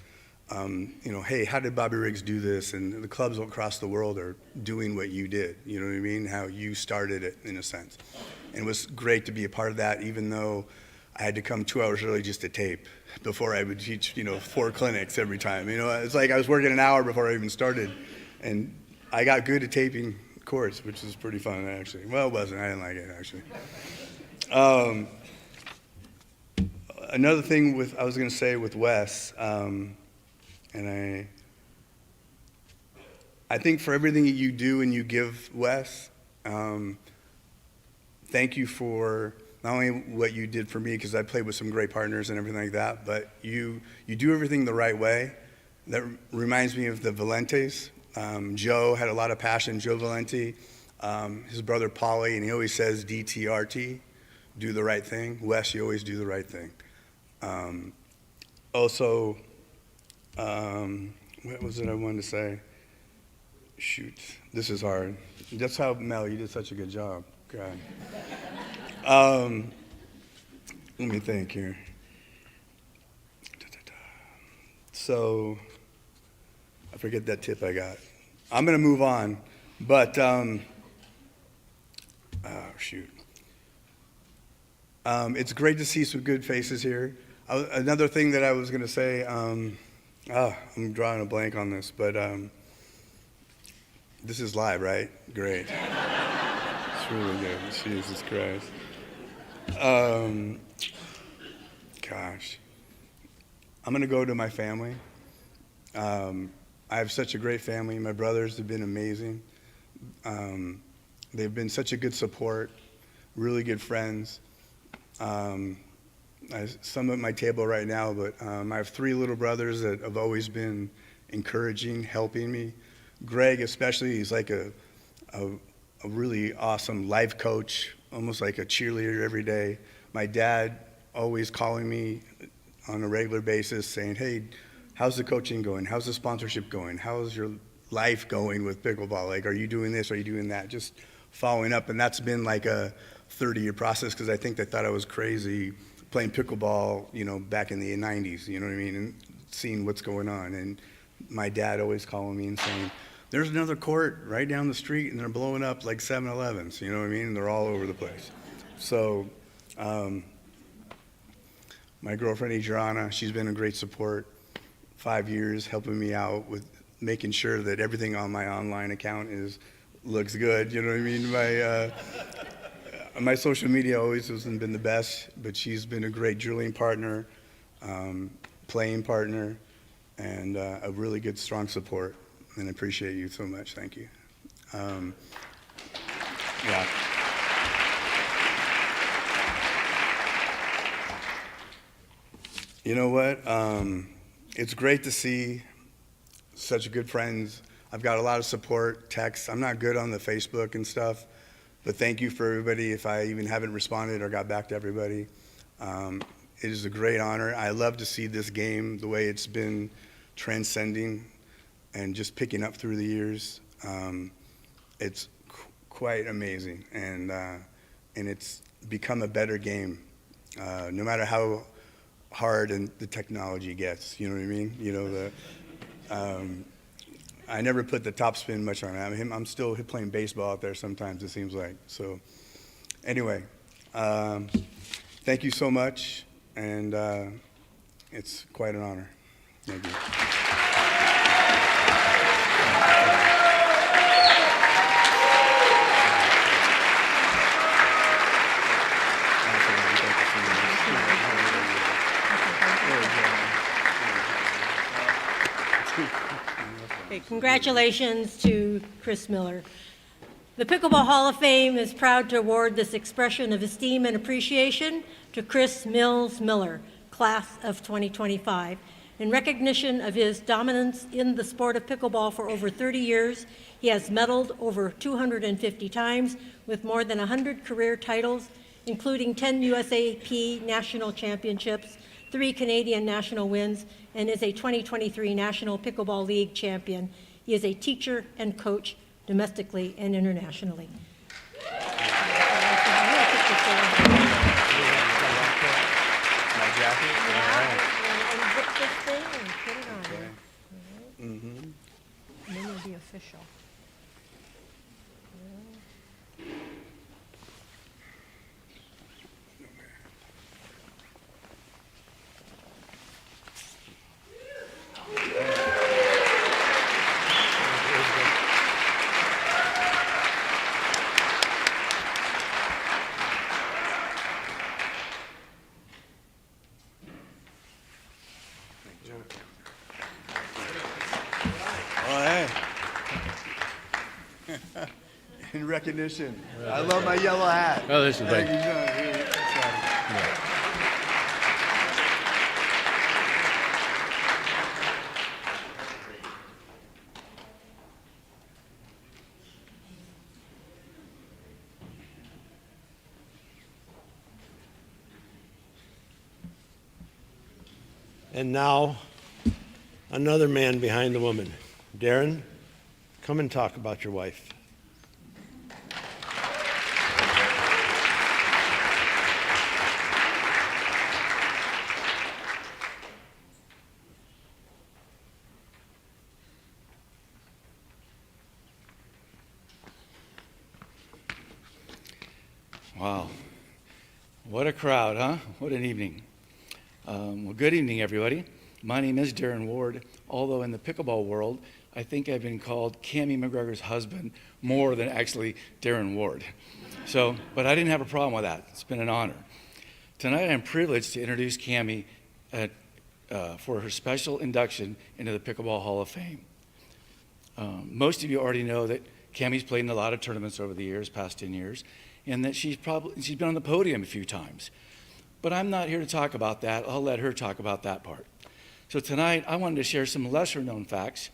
Hey, how did Bobby Riggs do this? And the clubs across the world are doing what you did, you know what I mean? How you started it, in a sense. And it was great to be a part of that, even though I had to come 2 hours early just to tape before I would teach, 4 clinics every time. It's like I was working an hour before I even started. And I got good at taping courts, which was pretty fun, actually. Well, it wasn't. I didn't like it, actually. Another thing I was going to say with Wes, and I think for everything that you do and you give Wes, thank you for not only what you did for me, because I played with some great partners and everything like that, but you do everything the right way. That reminds me of the Valentes. Joe had a lot of passion, Joe Valenti, his brother Paulie, and he always says DTRT, do the right thing. Wes, you always do the right thing. Also, what was it I wanted to say? Shoot, this is hard. That's how, Mel, you did such a good job. God. Let me think here. So, I forget that tip I got. I'm going to move on, but Oh, shoot. It's great to see some good faces here. Another thing that I was going to say, I'm drawing a blank on this, but this is live, right? Great. It's really good. Jesus Christ. Gosh. I'm going to go to my family. I have such a great family. My brothers have been amazing. They've been such a good support, really good friends. Some at my table right now, but I have 3 little brothers that have always been encouraging, helping me. Greg especially, he's like a really awesome life coach, almost like a cheerleader every day. My dad always calling me on a regular basis saying, hey, how's the coaching going? How's the sponsorship going? How's your life going with pickleball? Like, are you doing this? Are you doing that? Just following up. And that's been like a 30-year process, because I think they thought I was crazy playing pickleball, back in the 90s, you know what I mean? And seeing what's going on. And my dad always calling me and saying, there's another court right down the street and they're blowing up like 7-Elevens, you know what I mean? And they're all over the place. So, my girlfriend, Adriana, she's been a great support. 5 years helping me out with making sure that everything on my online account looks good, you know what I mean? My social media always hasn't been the best, but she's been a great drilling partner, playing partner, and a really good, strong support. And I appreciate you so much. Thank you. Yeah. You know what? It's great to see such good friends. I've got a lot of support, texts. I'm not good on the Facebook and stuff, but thank you for everybody if I even haven't responded or got back to everybody. It is a great honor. I love to see this game, the way it's been transcending and just picking up through the years. It's quite amazing, and it's become a better game, no matter how hard and the technology gets, you know what I mean? I never put the topspin much on it. I'm still playing baseball out there sometimes, it seems like. So anyway, thank you so much, and it's quite an honor. Thank you. Okay, congratulations to Chris Miller. The Pickleball Hall of Fame is proud to award this expression of esteem and appreciation to Chris Mills Miller, class of 2025. In recognition of his dominance in the sport of pickleball for over 30 years, he has medaled over 250 times with more than 100 career titles, including 10 USAP national championships, 3 Canadian national wins, and is a 2023 National Pickleball League champion. He is a teacher and coach domestically and internationally. And then it'll be official. In recognition. I love my yellow hat. Oh, this is Thank big. you, John. And now, another man behind the woman. Darren, come and talk about your wife. Wow. What a crowd, huh? What an evening. Well, good evening, everybody. My name is Darren Ward, although in the pickleball world, I think I've been called Cammie MacGregor's husband more than actually Darren Ward. But I didn't have a problem with that. It's been an honor. Tonight, I'm privileged to introduce Cammie for her special induction into the Pickleball Hall of Fame. Most of you already know that Cammie's played in a lot of tournaments over the years, past 10 years, and that she's been on the podium a few times. But I'm not here to talk about that. I'll let her talk about that part. So tonight, I wanted to share some lesser-known facts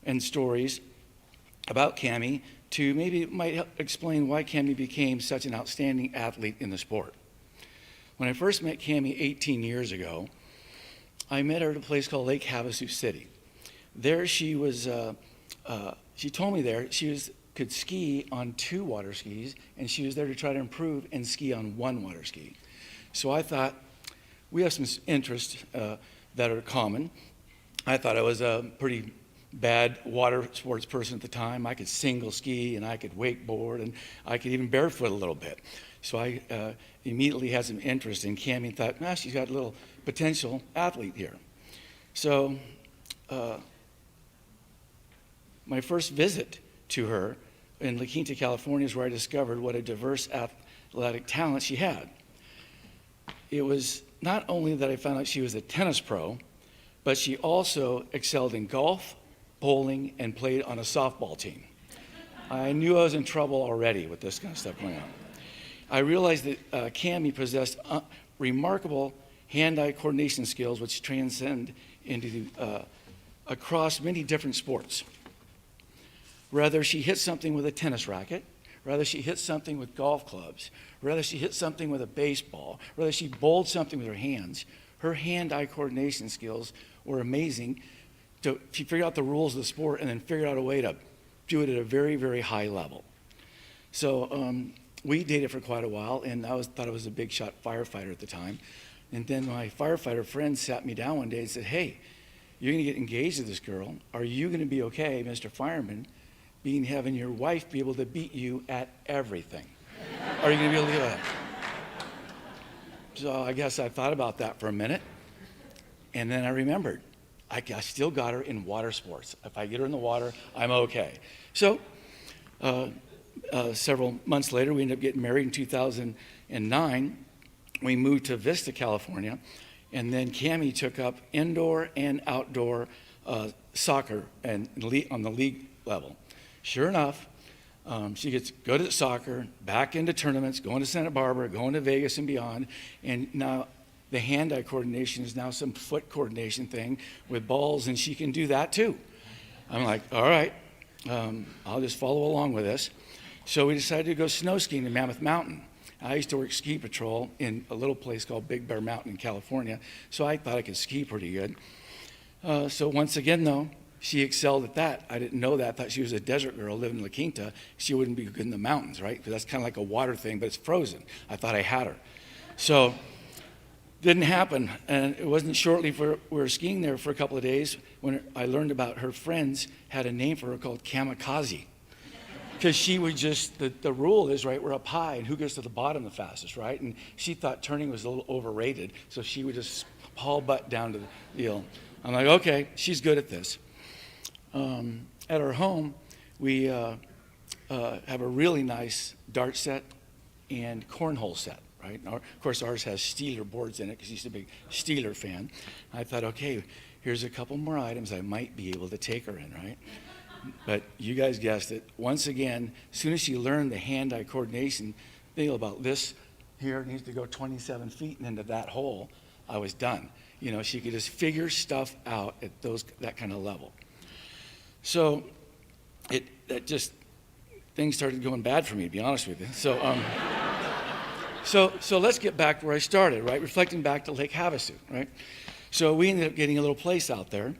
and stories about Cammie to maybe might help explain why Cammie became such an outstanding athlete in the sport. When I first met Cammie 18 years ago, I met her at a place called Lake Havasu City. There she was, she told me there she could ski on 2 water skis, and she was there to try to improve and ski on 1 water ski. So I thought, we have some interests that are common. I thought I was a pretty bad water sports person at the time. I could single ski, and I could wakeboard, and I could even barefoot a little bit. So I immediately had some interest in Cammie and thought, she's got a little potential athlete here. So my first visit to her in La Quinta, California is where I discovered what a diverse athletic talent she had. It was not only that I found out she was a tennis pro, but she also excelled in golf, bowling, and played on a softball team. I knew I was in trouble already with this kind of stuff going on. I realized that Cammie possessed remarkable hand-eye coordination skills which transcend into across many different sports. Whether she hit something with a tennis racket, whether she hit something with golf clubs, whether she hit something with a baseball, whether she bowled something with her hands, her hand-eye coordination skills were amazing. She figured out the rules of the sport and then figured out a way to do it at a very, very high level. So we dated for quite a while, and I thought I was a big shot firefighter at the time. And then my firefighter friend sat me down one day and said, "Hey, you're going to get engaged to this girl. Are you going to be okay, Mr. Fireman, having your wife be able to beat you at everything? Are you going to be able to do that?" So I guess I thought about that for a minute, and then I remembered. I still got her in water sports. If I get her in the water, I'm okay. So several months later, we ended up getting married in 2009. We moved to Vista, California, and then Cammie took up indoor and outdoor soccer and on the league level. Sure enough, she gets good at soccer, back into tournaments, going to Santa Barbara, going to Vegas and beyond, and now the hand-eye coordination is now some foot coordination thing with balls, and she can do that too. I'm like, all right, I'll just follow along with this. So we decided to go snow skiing in Mammoth Mountain. I used to work ski patrol in a little place called Big Bear Mountain in California, so I thought I could ski pretty good. So once again, though, she excelled at that. I didn't know that. I thought she was a desert girl living in La Quinta. She wouldn't be good in the mountains, right? Because that's kind of like a water thing, but it's frozen. I thought I had her. So didn't happen. And it wasn't shortly we were skiing there for a couple of days when I learned about her friends had a name for her called Kamikaze. Because she would just, the rule is, right, we're up high, and who gets to the bottom the fastest, right? And she thought turning was a little overrated, so she would just haul butt down to the deal. I'm like, okay, she's good at this. At our home, we have a really nice dart set and cornhole set, right? Of course, ours has Steeler boards in it because she's a big Steeler fan. I thought, okay, here's a couple more items I might be able to take her in, right? But you guys guessed it. Once again, as soon as she learned the hand-eye coordination, think about this here needs to go 27 feet and into that hole, I was done. You know, she could just figure stuff out at that kind of level. So things started going bad for me, to be honest with you. So let's get back to where I started, right? Reflecting back to Lake Havasu, right? So we ended up getting a little place out there,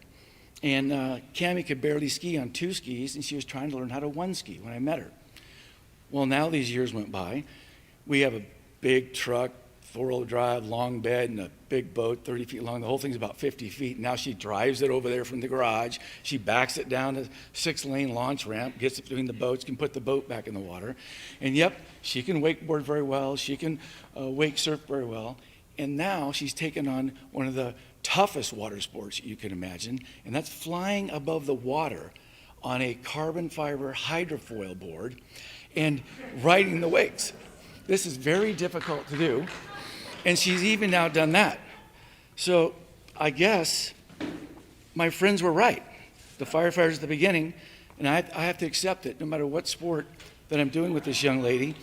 and Cammie could barely ski on 2 skis, and she was trying to learn how to 1 ski when I met her. Well, now these years went by. We have a big truck, four-wheel drive, long bed, and a big boat, 30 feet long. The whole thing's about 50 feet. Now she drives it over there from the garage. She backs it down a 6-lane launch ramp, gets it between the boats, can put the boat back in the water. And yep, she can wakeboard very well. She can wake surf very well. And now she's taken on one of the toughest water sports you can imagine, and that's flying above the water on a carbon fiber hydrofoil board and riding the waves. This is very difficult to do, and she's even now done that. So I guess my friends were right, the firefighters at the beginning, and I have to accept it. No matter what sport that I'm doing with this young lady,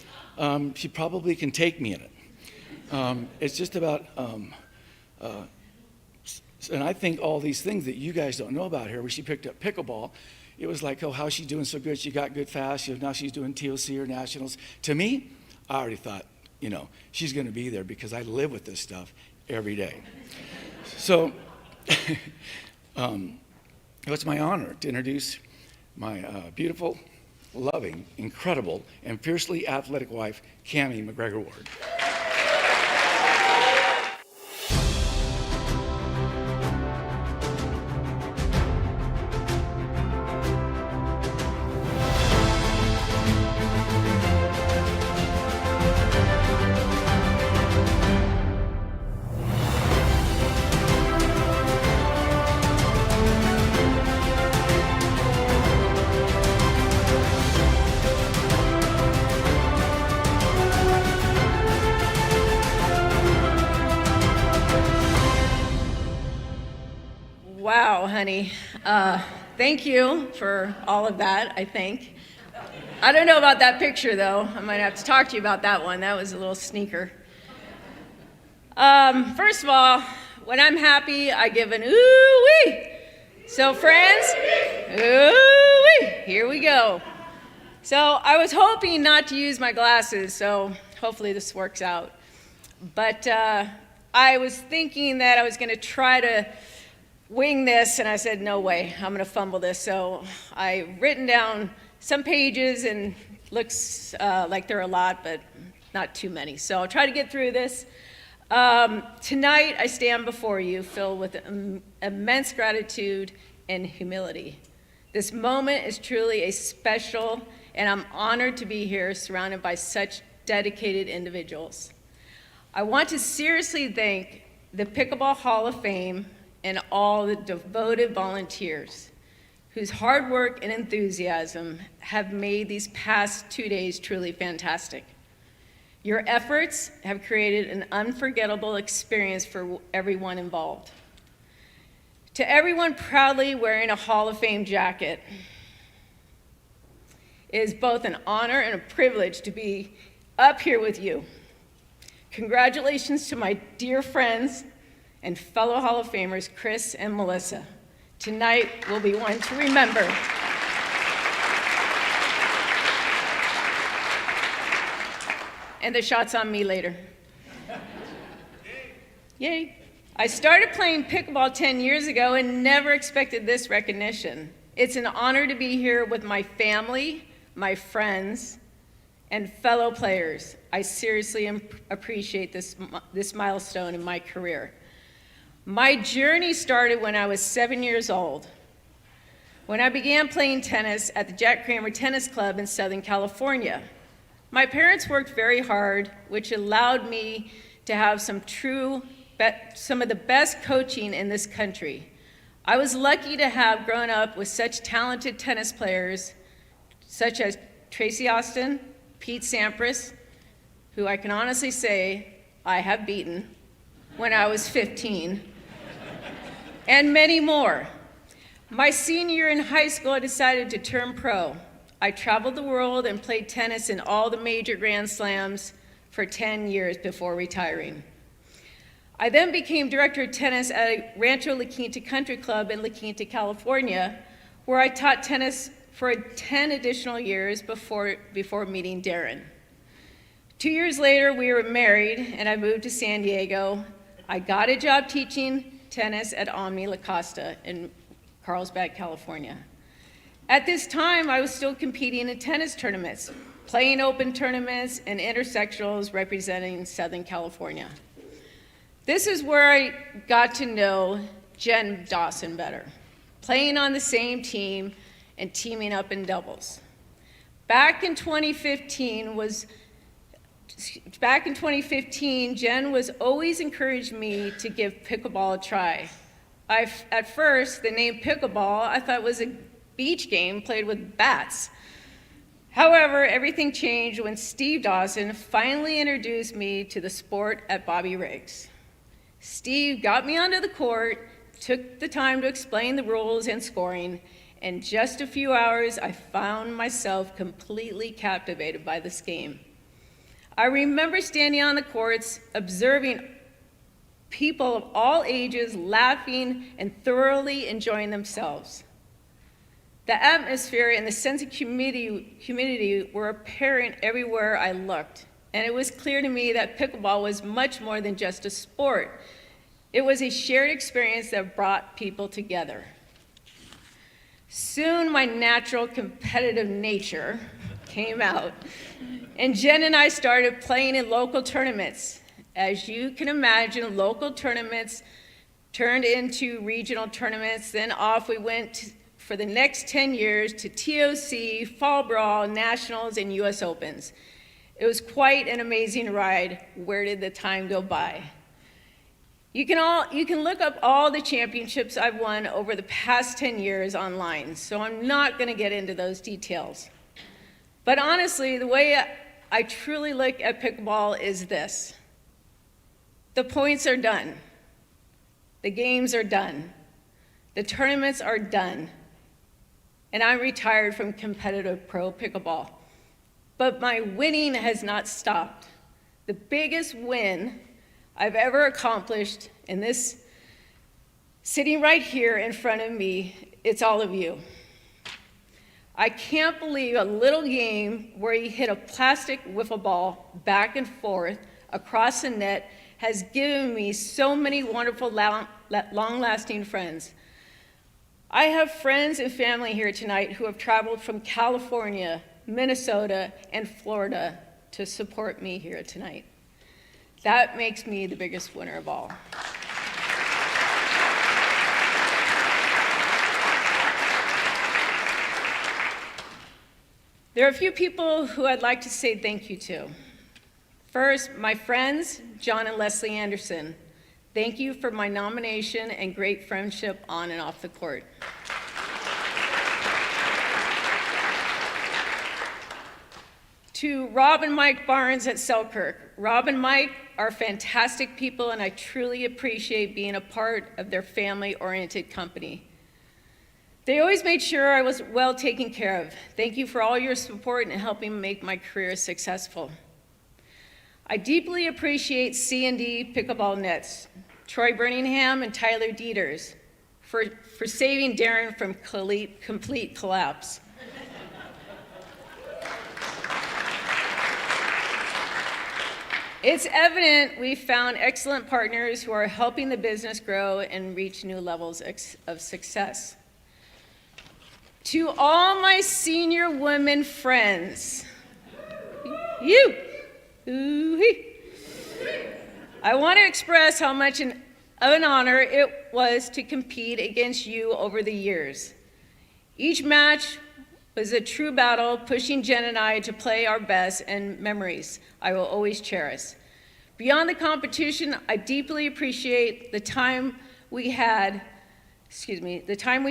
she probably can take me in it. It's just about, and I think all these things that you guys don't know about her, where she picked up pickleball, it was like, oh, how's she doing so good? She got good fast. Now she's doing TOC or nationals. To me, I already thought, she's going to be there because I live with this stuff every day. So it's my honor to introduce my beautiful, loving, incredible, and fiercely athletic wife, Cammie MacGregor Ward. Wow, honey. Thank you for all of that, I think. I don't know about that picture, though. I might have to talk to you about that one. That was a little sneaker. First of all, when I'm happy, I give an ooh-wee. So, friends, ooh-wee. Here we go. So, I was hoping not to use my glasses, so hopefully this works out. But I was thinking that I was going to try to wing this, and I said, no way, I'm going to fumble this. So I've written down some pages, and looks like there are a lot, but not too many. So I'll try to get through this. Tonight, I stand before you filled with immense gratitude and humility. This moment is truly a special, and I'm honored to be here surrounded by such dedicated individuals. I want to seriously thank the Pickleball Hall of Fame and all the devoted volunteers whose hard work and enthusiasm have made these past 2 days truly fantastic. Your efforts have created an unforgettable experience for everyone involved. To everyone proudly wearing a Hall of Fame jacket, it is both an honor and a privilege to be up here with you. Congratulations to my dear friends and fellow Hall of Famers, Chris and Melissa. Tonight will be one to remember. And the shot's on me later. Yay. I started playing pickleball 10 years ago and never expected this recognition. It's an honor to be here with my family, my friends, and fellow players. I seriously appreciate this milestone in my career. My journey started when I was 7 years old, when I began playing tennis at the Jack Kramer Tennis Club in Southern California. My parents worked very hard, which allowed me to have some of the best coaching in this country. I was lucky to have grown up with such talented tennis players, such as Tracy Austin, Pete Sampras, who I can honestly say I have beaten when I was 15, and many more. My senior year in high school, I decided to turn pro. I traveled the world and played tennis in all the major Grand Slams for 10 years before retiring. I then became director of tennis at Rancho La Quinta Country Club in La Quinta, California, where I taught tennis for 10 additional years before meeting Darren. 2 years later, we were married, and I moved to San Diego. I got a job teaching tennis at Omni La Costa in Carlsbad, California. At this time, I was still competing in tennis tournaments, playing open tournaments and intersectionals representing Southern California. This is where I got to know Jen Dawson better, playing on the same team and teaming up in doubles. Back in 2015, Jen was always encouraged me to give pickleball a try. At first, the name pickleball, I thought was a beach game played with bats. However, everything changed when Steve Dawson finally introduced me to the sport at Bobby Riggs. Steve got me onto the court, took the time to explain the rules and scoring. In just a few hours, I found myself completely captivated by this game. I remember standing on the courts, observing people of all ages laughing and thoroughly enjoying themselves. The atmosphere and the sense of community were apparent everywhere I looked, and it was clear to me that pickleball was much more than just a sport. It was a shared experience that brought people together. Soon my natural competitive nature came out, and Jen and I started playing in local tournaments. As you can imagine, local tournaments turned into regional tournaments, then off we went for the next 10 years to TOC, Fall Brawl, Nationals, and US Opens. It was quite an amazing ride. Where did the time go by? You can look up all the championships I've won over the past 10 years online, so I'm not gonna get into those details. But honestly, the way I truly look at pickleball is this. The points are done. The games are done. The tournaments are done. And I'm retired from competitive pro pickleball. But my winning has not stopped. The biggest win I've ever accomplished in this, sitting right here in front of me, it's all of you. I can't believe a little game where you hit a plastic wiffle ball back and forth across the net has given me so many wonderful, long-lasting friends. I have friends and family here tonight who have traveled from California, Minnesota, and Florida to support me here tonight. That makes me the biggest winner of all. There are a few people who I'd like to say thank you to. First, my friends, John and Leslie Anderson. Thank you for my nomination and great friendship on and off the court. To Rob and Mike Barnes at Selkirk. Rob and Mike are fantastic people, and I truly appreciate being a part of their family-oriented company. They always made sure I was well taken care of. Thank you for all your support and helping make my career successful. I deeply appreciate C&D Pickleball Nets, Troy Birmingham and Tyler Dieters for saving Darren from complete collapse. It's evident we've found excellent partners who are helping the business grow and reach new levels of success. To all my senior women friends, I want to express how much of an honor it was to compete against you over the years. Each match was a true battle, pushing Jen and I to play our best, and memories I will always cherish. Beyond the competition, I deeply appreciate the time we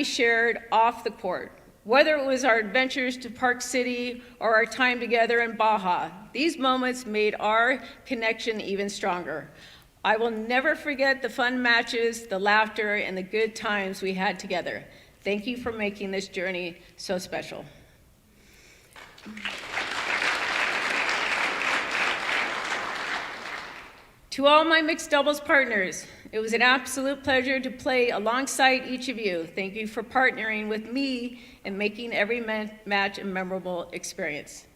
shared off the court. Whether it was our adventures to Park City or our time together in Baja, these moments made our connection even stronger. I will never forget the fun matches, the laughter, and the good times we had together. Thank you for making this journey so special. To all my mixed doubles partners, it was an absolute pleasure to play alongside each of you. Thank you for partnering with me and making every match a memorable experience.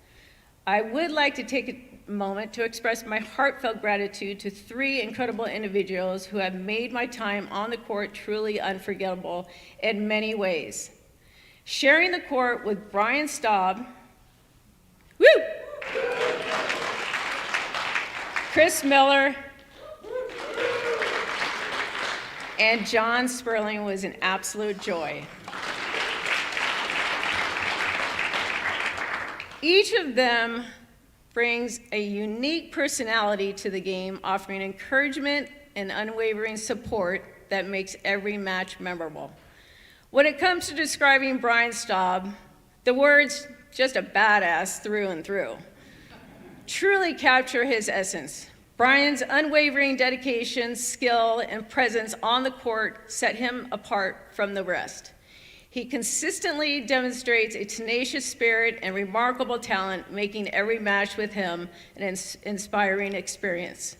I would like to take a moment to express my heartfelt gratitude to 3 incredible individuals who have made my time on the court truly unforgettable in many ways. Sharing the court with Brian Staub, Chris Miller, and John Sperling was an absolute joy. Each of them brings a unique personality to the game, offering encouragement and unwavering support that makes every match memorable. When it comes to describing Brian Staub, the words "just a badass through and through" truly capture his essence. Brian's unwavering dedication, skill, and presence on the court set him apart from the rest. He consistently demonstrates a tenacious spirit and remarkable talent, making every match with him an inspiring experience.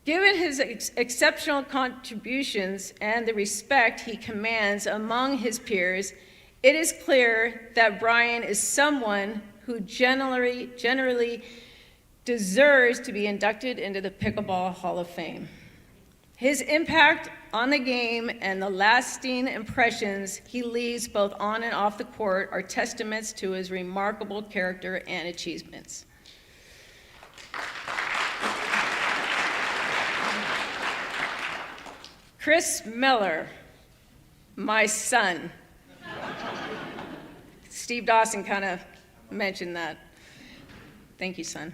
Given his exceptional contributions and the respect he commands among his peers, it is clear that Brian is someone who generally deserves to be inducted into the Pickleball Hall of Fame. His impact on the game and the lasting impressions he leaves both on and off the court are testaments to his remarkable character and achievements. Chris Miller, my son. Steve Dawson kind of mentioned that. Thank you, son.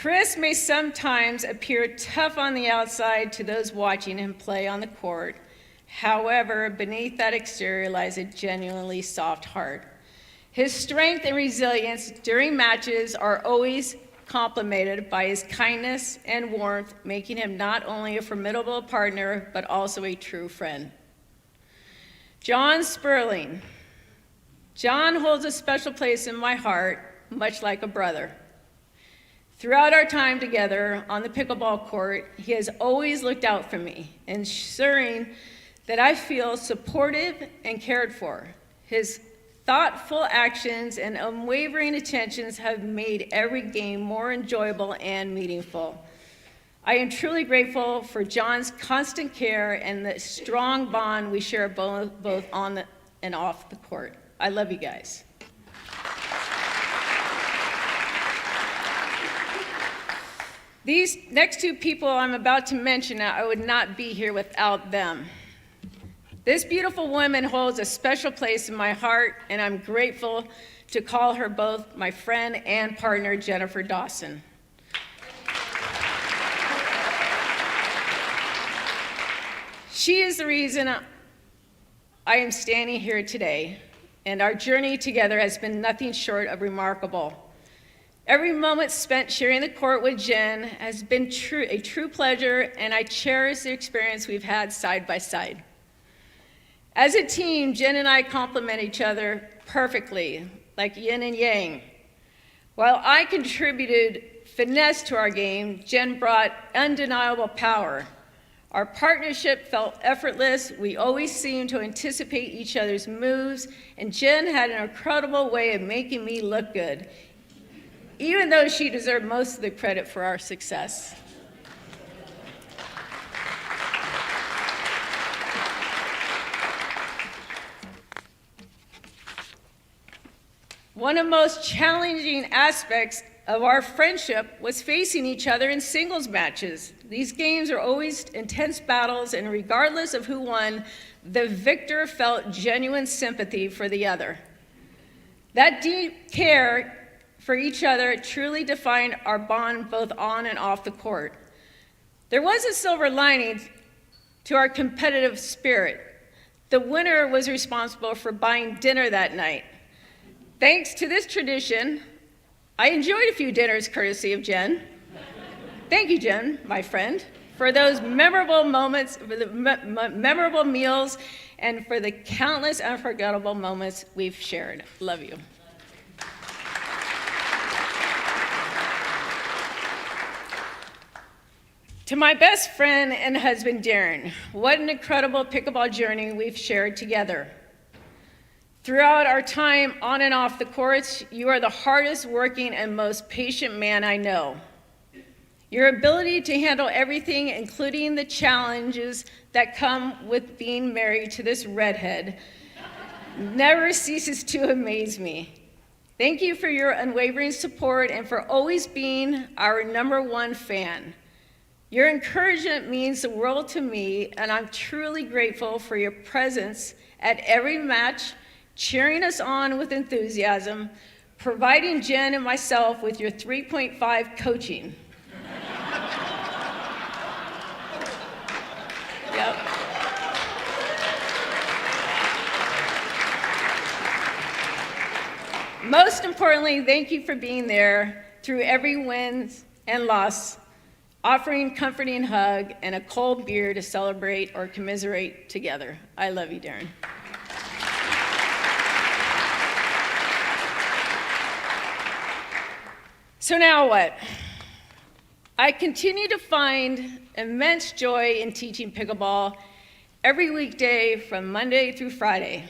Chris may sometimes appear tough on the outside to those watching him play on the court. However, beneath that exterior lies a genuinely soft heart. His strength and resilience during matches are always complemented by his kindness and warmth, making him not only a formidable partner, but also a true friend. John Sperling. John holds a special place in my heart, much like a brother. Throughout our time together on the pickleball court, he has always looked out for me, ensuring that I feel supported and cared for. His thoughtful actions and unwavering attentions have made every game more enjoyable and meaningful. I am truly grateful for John's constant care and the strong bond we share both on and off the court. I love you guys. These next two people I'm about to mention, I would not be here without them. This beautiful woman holds a special place in my heart, and I'm grateful to call her both my friend and partner, Jennifer Dawson. She is the reason I am standing here today, and our journey together has been nothing short of remarkable. Every moment spent sharing the court with Jen has been a true pleasure, and I cherish the experience we've had side by side. As a team, Jen and I complement each other perfectly, like yin and yang. While I contributed finesse to our game, Jen brought undeniable power. Our partnership felt effortless. We always seemed to anticipate each other's moves, and Jen had an incredible way of making me look good, even though she deserved most of the credit for our success. One of the most challenging aspects of our friendship was facing each other in singles matches. These games are always intense battles, and regardless of who won, the victor felt genuine sympathy for the other. That deep care for each other truly defined our bond both on and off the court. There was a silver lining to our competitive spirit. The winner was responsible for buying dinner that night. Thanks to this tradition, I enjoyed a few dinners courtesy of Jen. Thank you, Jen, my friend, for those memorable moments, for the memorable meals, and for the countless unforgettable moments we've shared. Love you. To my best friend and husband, Darren, what an incredible pickleball journey we've shared together. Throughout our time on and off the courts, you are the hardest working and most patient man I know. Your ability to handle everything, including the challenges that come with being married to this redhead, never ceases to amaze me. Thank you for your unwavering support and for always being our #1 fan. Your encouragement means the world to me, and I'm truly grateful for your presence at every match, cheering us on with enthusiasm, providing Jen and myself with your 3.5 coaching. Yep. Most importantly, thank you for being there through every win and loss, offering a comforting hug and a cold beer to celebrate or commiserate together. I love you, Darren. So now what? I continue to find immense joy in teaching pickleball every weekday from Monday through Friday.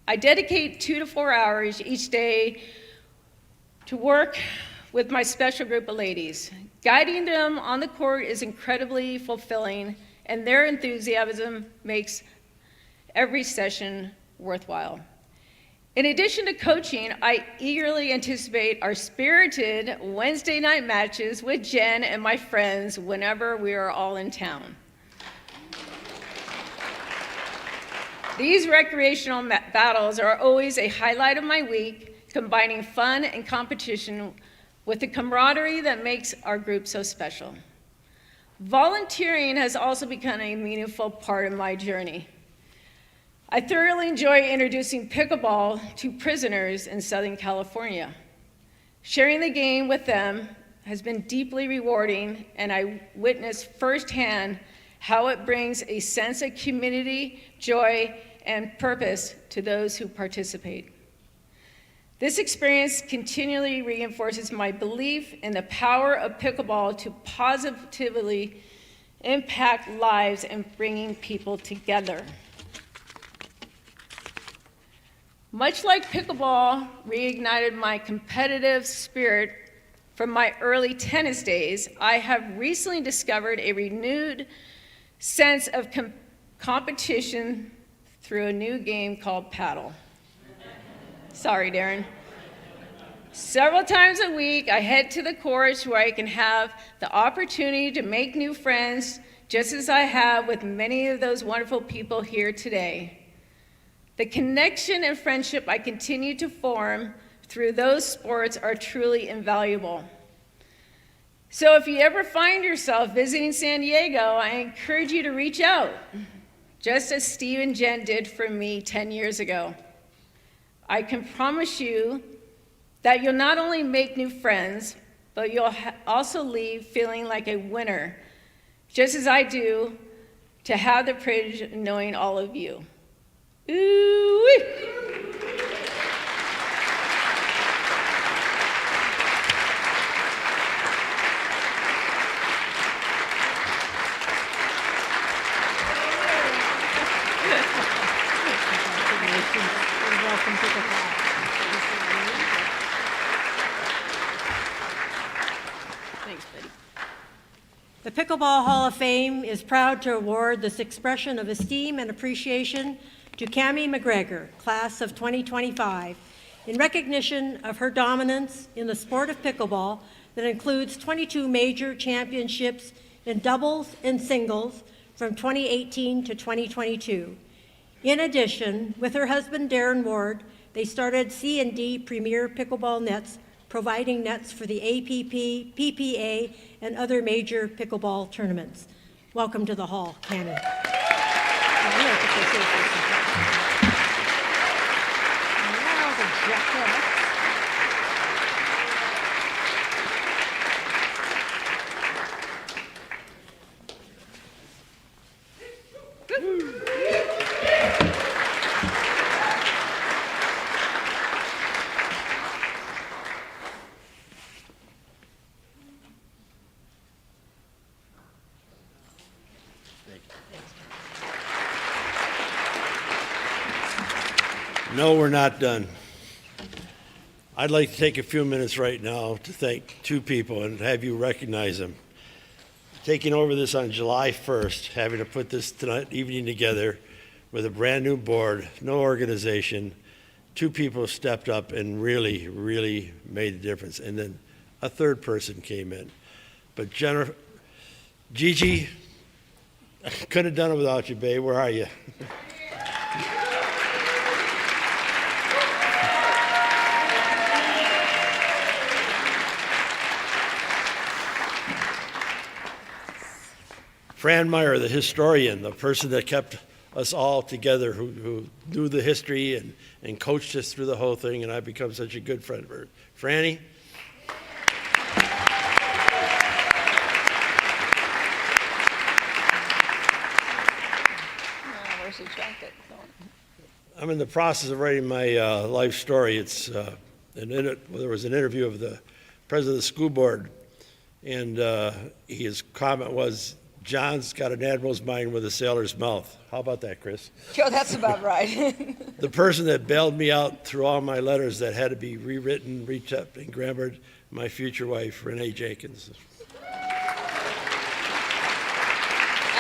I dedicate 2 to 4 hours each day to work with my special group of ladies. Guiding them on the court is incredibly fulfilling, and their enthusiasm makes every session worthwhile. In addition to coaching, I eagerly anticipate our spirited Wednesday night matches with Jen and my friends whenever we are all in town. These recreational battles are always a highlight of my week, combining fun and competition with the camaraderie that makes our group so special. Volunteering has also become a meaningful part of my journey. I thoroughly enjoy introducing pickleball to prisoners in Southern California. Sharing the game with them has been deeply rewarding, and I witnessed firsthand how it brings a sense of community, joy, and purpose to those who participate. This experience continually reinforces my belief in the power of pickleball to positively impact lives and bringing people together. Much like pickleball reignited my competitive spirit from my early tennis days, I have recently discovered a renewed sense of competition through a new game called paddle. Sorry, Darren. Several times a week, I head to the courts where I can have the opportunity to make new friends, just as I have with many of those wonderful people here today. The connection and friendship I continue to form through those sports are truly invaluable. So if you ever find yourself visiting San Diego, I encourage you to reach out, just as Steve and Jen did for me 10 years ago. I can promise you that you'll not only make new friends, but you'll also leave feeling like a winner, just as I do to have the privilege of knowing all of you. Ooh-wee. Thanks, buddy. The Pickleball Hall of Fame is proud to award this expression of esteem and appreciation to Cammie MacGregor, class of 2025, in recognition of her dominance in the sport of pickleball that includes 22 major championships in doubles and singles from 2018 to 2022. In addition, with her husband Darren Ward, they started C&D Premier Pickleball Nets, providing nets for the APP, PPA, and other major pickleball tournaments. Welcome to the hall, Cammie. No, we're not done. I'd like to take a few minutes right now to thank two people and have you recognize them. Taking over this on July 1st, having to put this tonight evening together with a brand new board, no organization, two people stepped up and really, really made a difference. And then a third person came in. But Gigi, I couldn't have done it without you, babe. Where are you? Fran Meyer, the historian, the person that kept us all together, who knew the history and coached us through the whole thing, and I've become such a good friend of her. Franny? Where's your jacket? I'm in the process of writing my life story. There was an interview of the president of the school board, and his comment was, John's got an admiral's mind with a sailor's mouth. How about that, Chris? Joe, that's about right. The person that bailed me out through all my letters that had to be rewritten, retyped, and grammared, my future wife, Renee Jenkins. It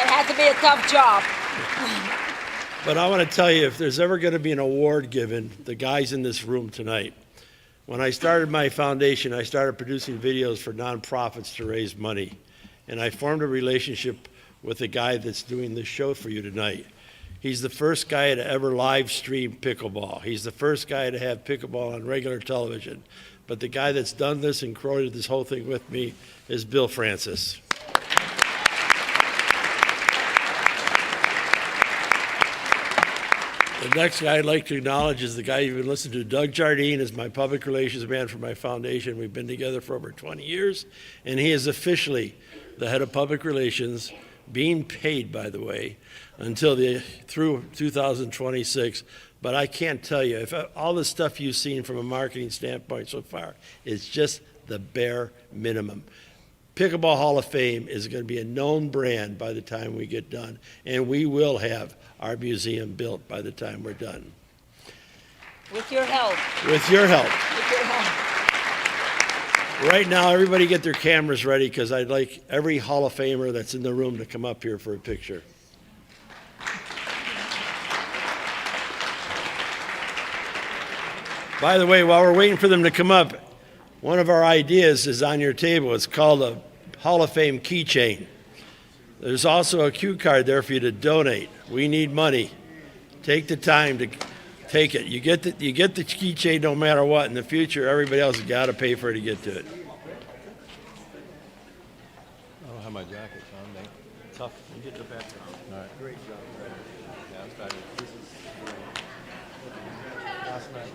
had to be a tough job. But I want to tell you, if there's ever going to be an award given, the guys in this room tonight, when I started my foundation, I started producing videos for nonprofits to raise money. And I formed a relationship with the guy that's doing this show for you tonight. He's the first guy to ever live stream pickleball. He's the first guy to have pickleball on regular television. But the guy that's done this and created this whole thing with me is Bill Francis. The next guy I'd like to acknowledge is the guy you've been listening to. Doug Jardine is my public relations man for my foundation. We've been together for over 20 years, and he is officially the head of public relations, being paid, by the way, through 2026. But I can't tell you, if all the stuff you've seen from a marketing standpoint so far is just the bare minimum. Pickleball Hall of Fame is going to be a known brand by the time we get done, and we will have our museum built by the time we're done. With your help. With your help. With your help. Right now, everybody get their cameras ready, because I'd like every Hall of Famer that's in the room to come up here for a picture. By the way, while we're waiting for them to come up, one of our ideas is on your table. It's called a Hall of Fame keychain. There's also a cue card there for you to donate. We need money. Take the time to take it. You get the keychain no matter what. In the future, everybody else has got to pay for it to get to it. I don't have my jacket, John. Tough. You get the background. All right. Great job. Yeah, it's fabulous. This is Last night.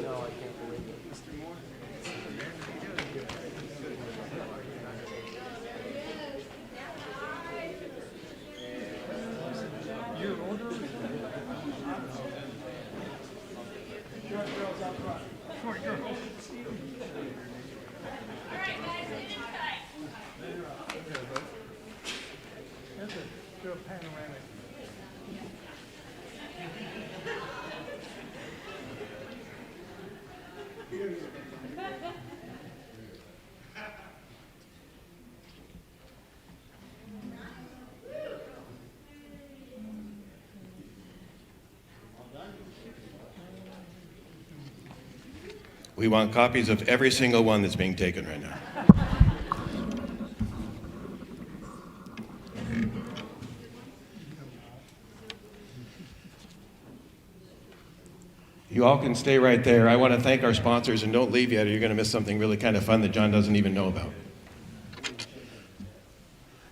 No, I can't believe it. We want copies of every single one that's being taken right now. You all can stay right there. I want to thank our sponsors, and don't leave yet or you're going to miss something really kind of fun that John doesn't even know about.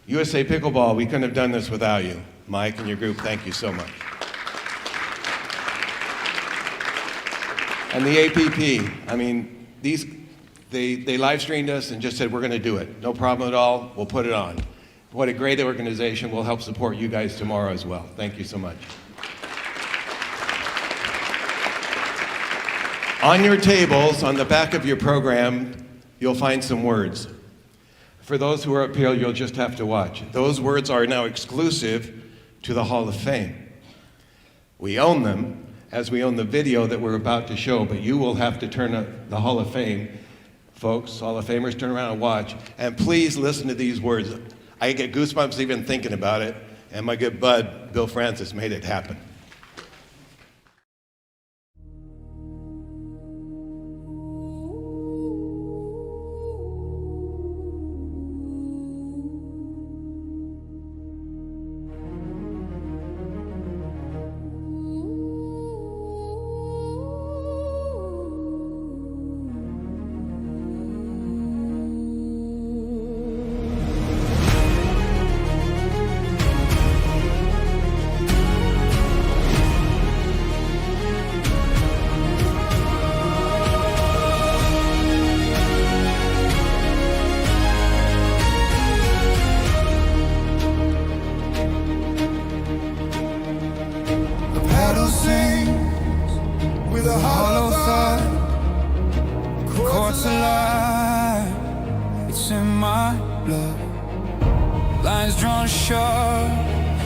USA Pickleball, we couldn't have done this without you. Mike and your group, thank you so much. And the APP, I mean, they live streamed us and just said, we're going to do it. No problem at all. We'll put it on. What a great organization. We'll help support you guys tomorrow as well. Thank you so much. On your tables, on the back of your program, you'll find some words. For those who are up here, you'll just have to watch. Those words are now exclusive to the Hall of Fame. We own them, as we own the video that we're about to show, but you will have to turn the Hall of Fame. Folks, Hall of Famers, turn around and watch. And please listen to these words. I get goosebumps even thinking about it, and my good bud, Bill Francis, made it happen. Paddle sings with a hollow thought. Courts alive, it's in my blood. Lines drawn sharp,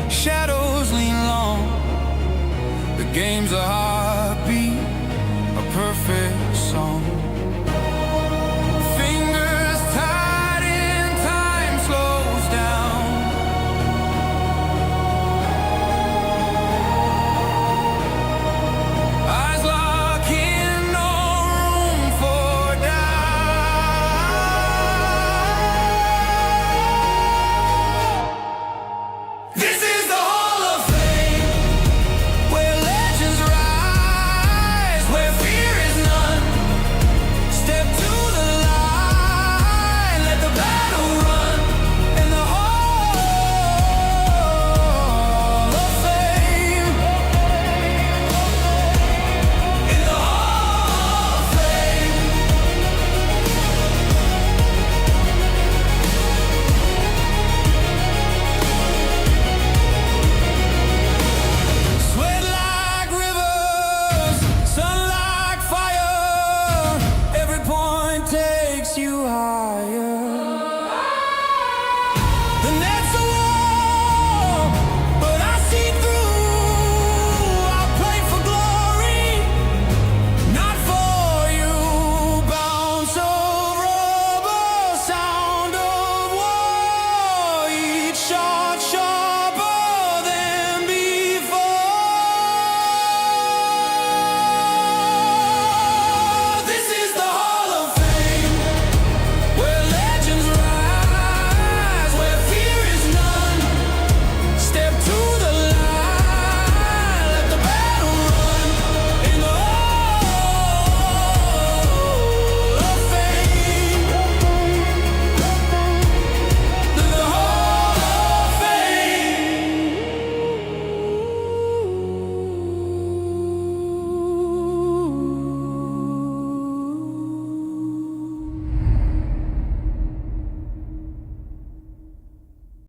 shadows lean long. The games are hard.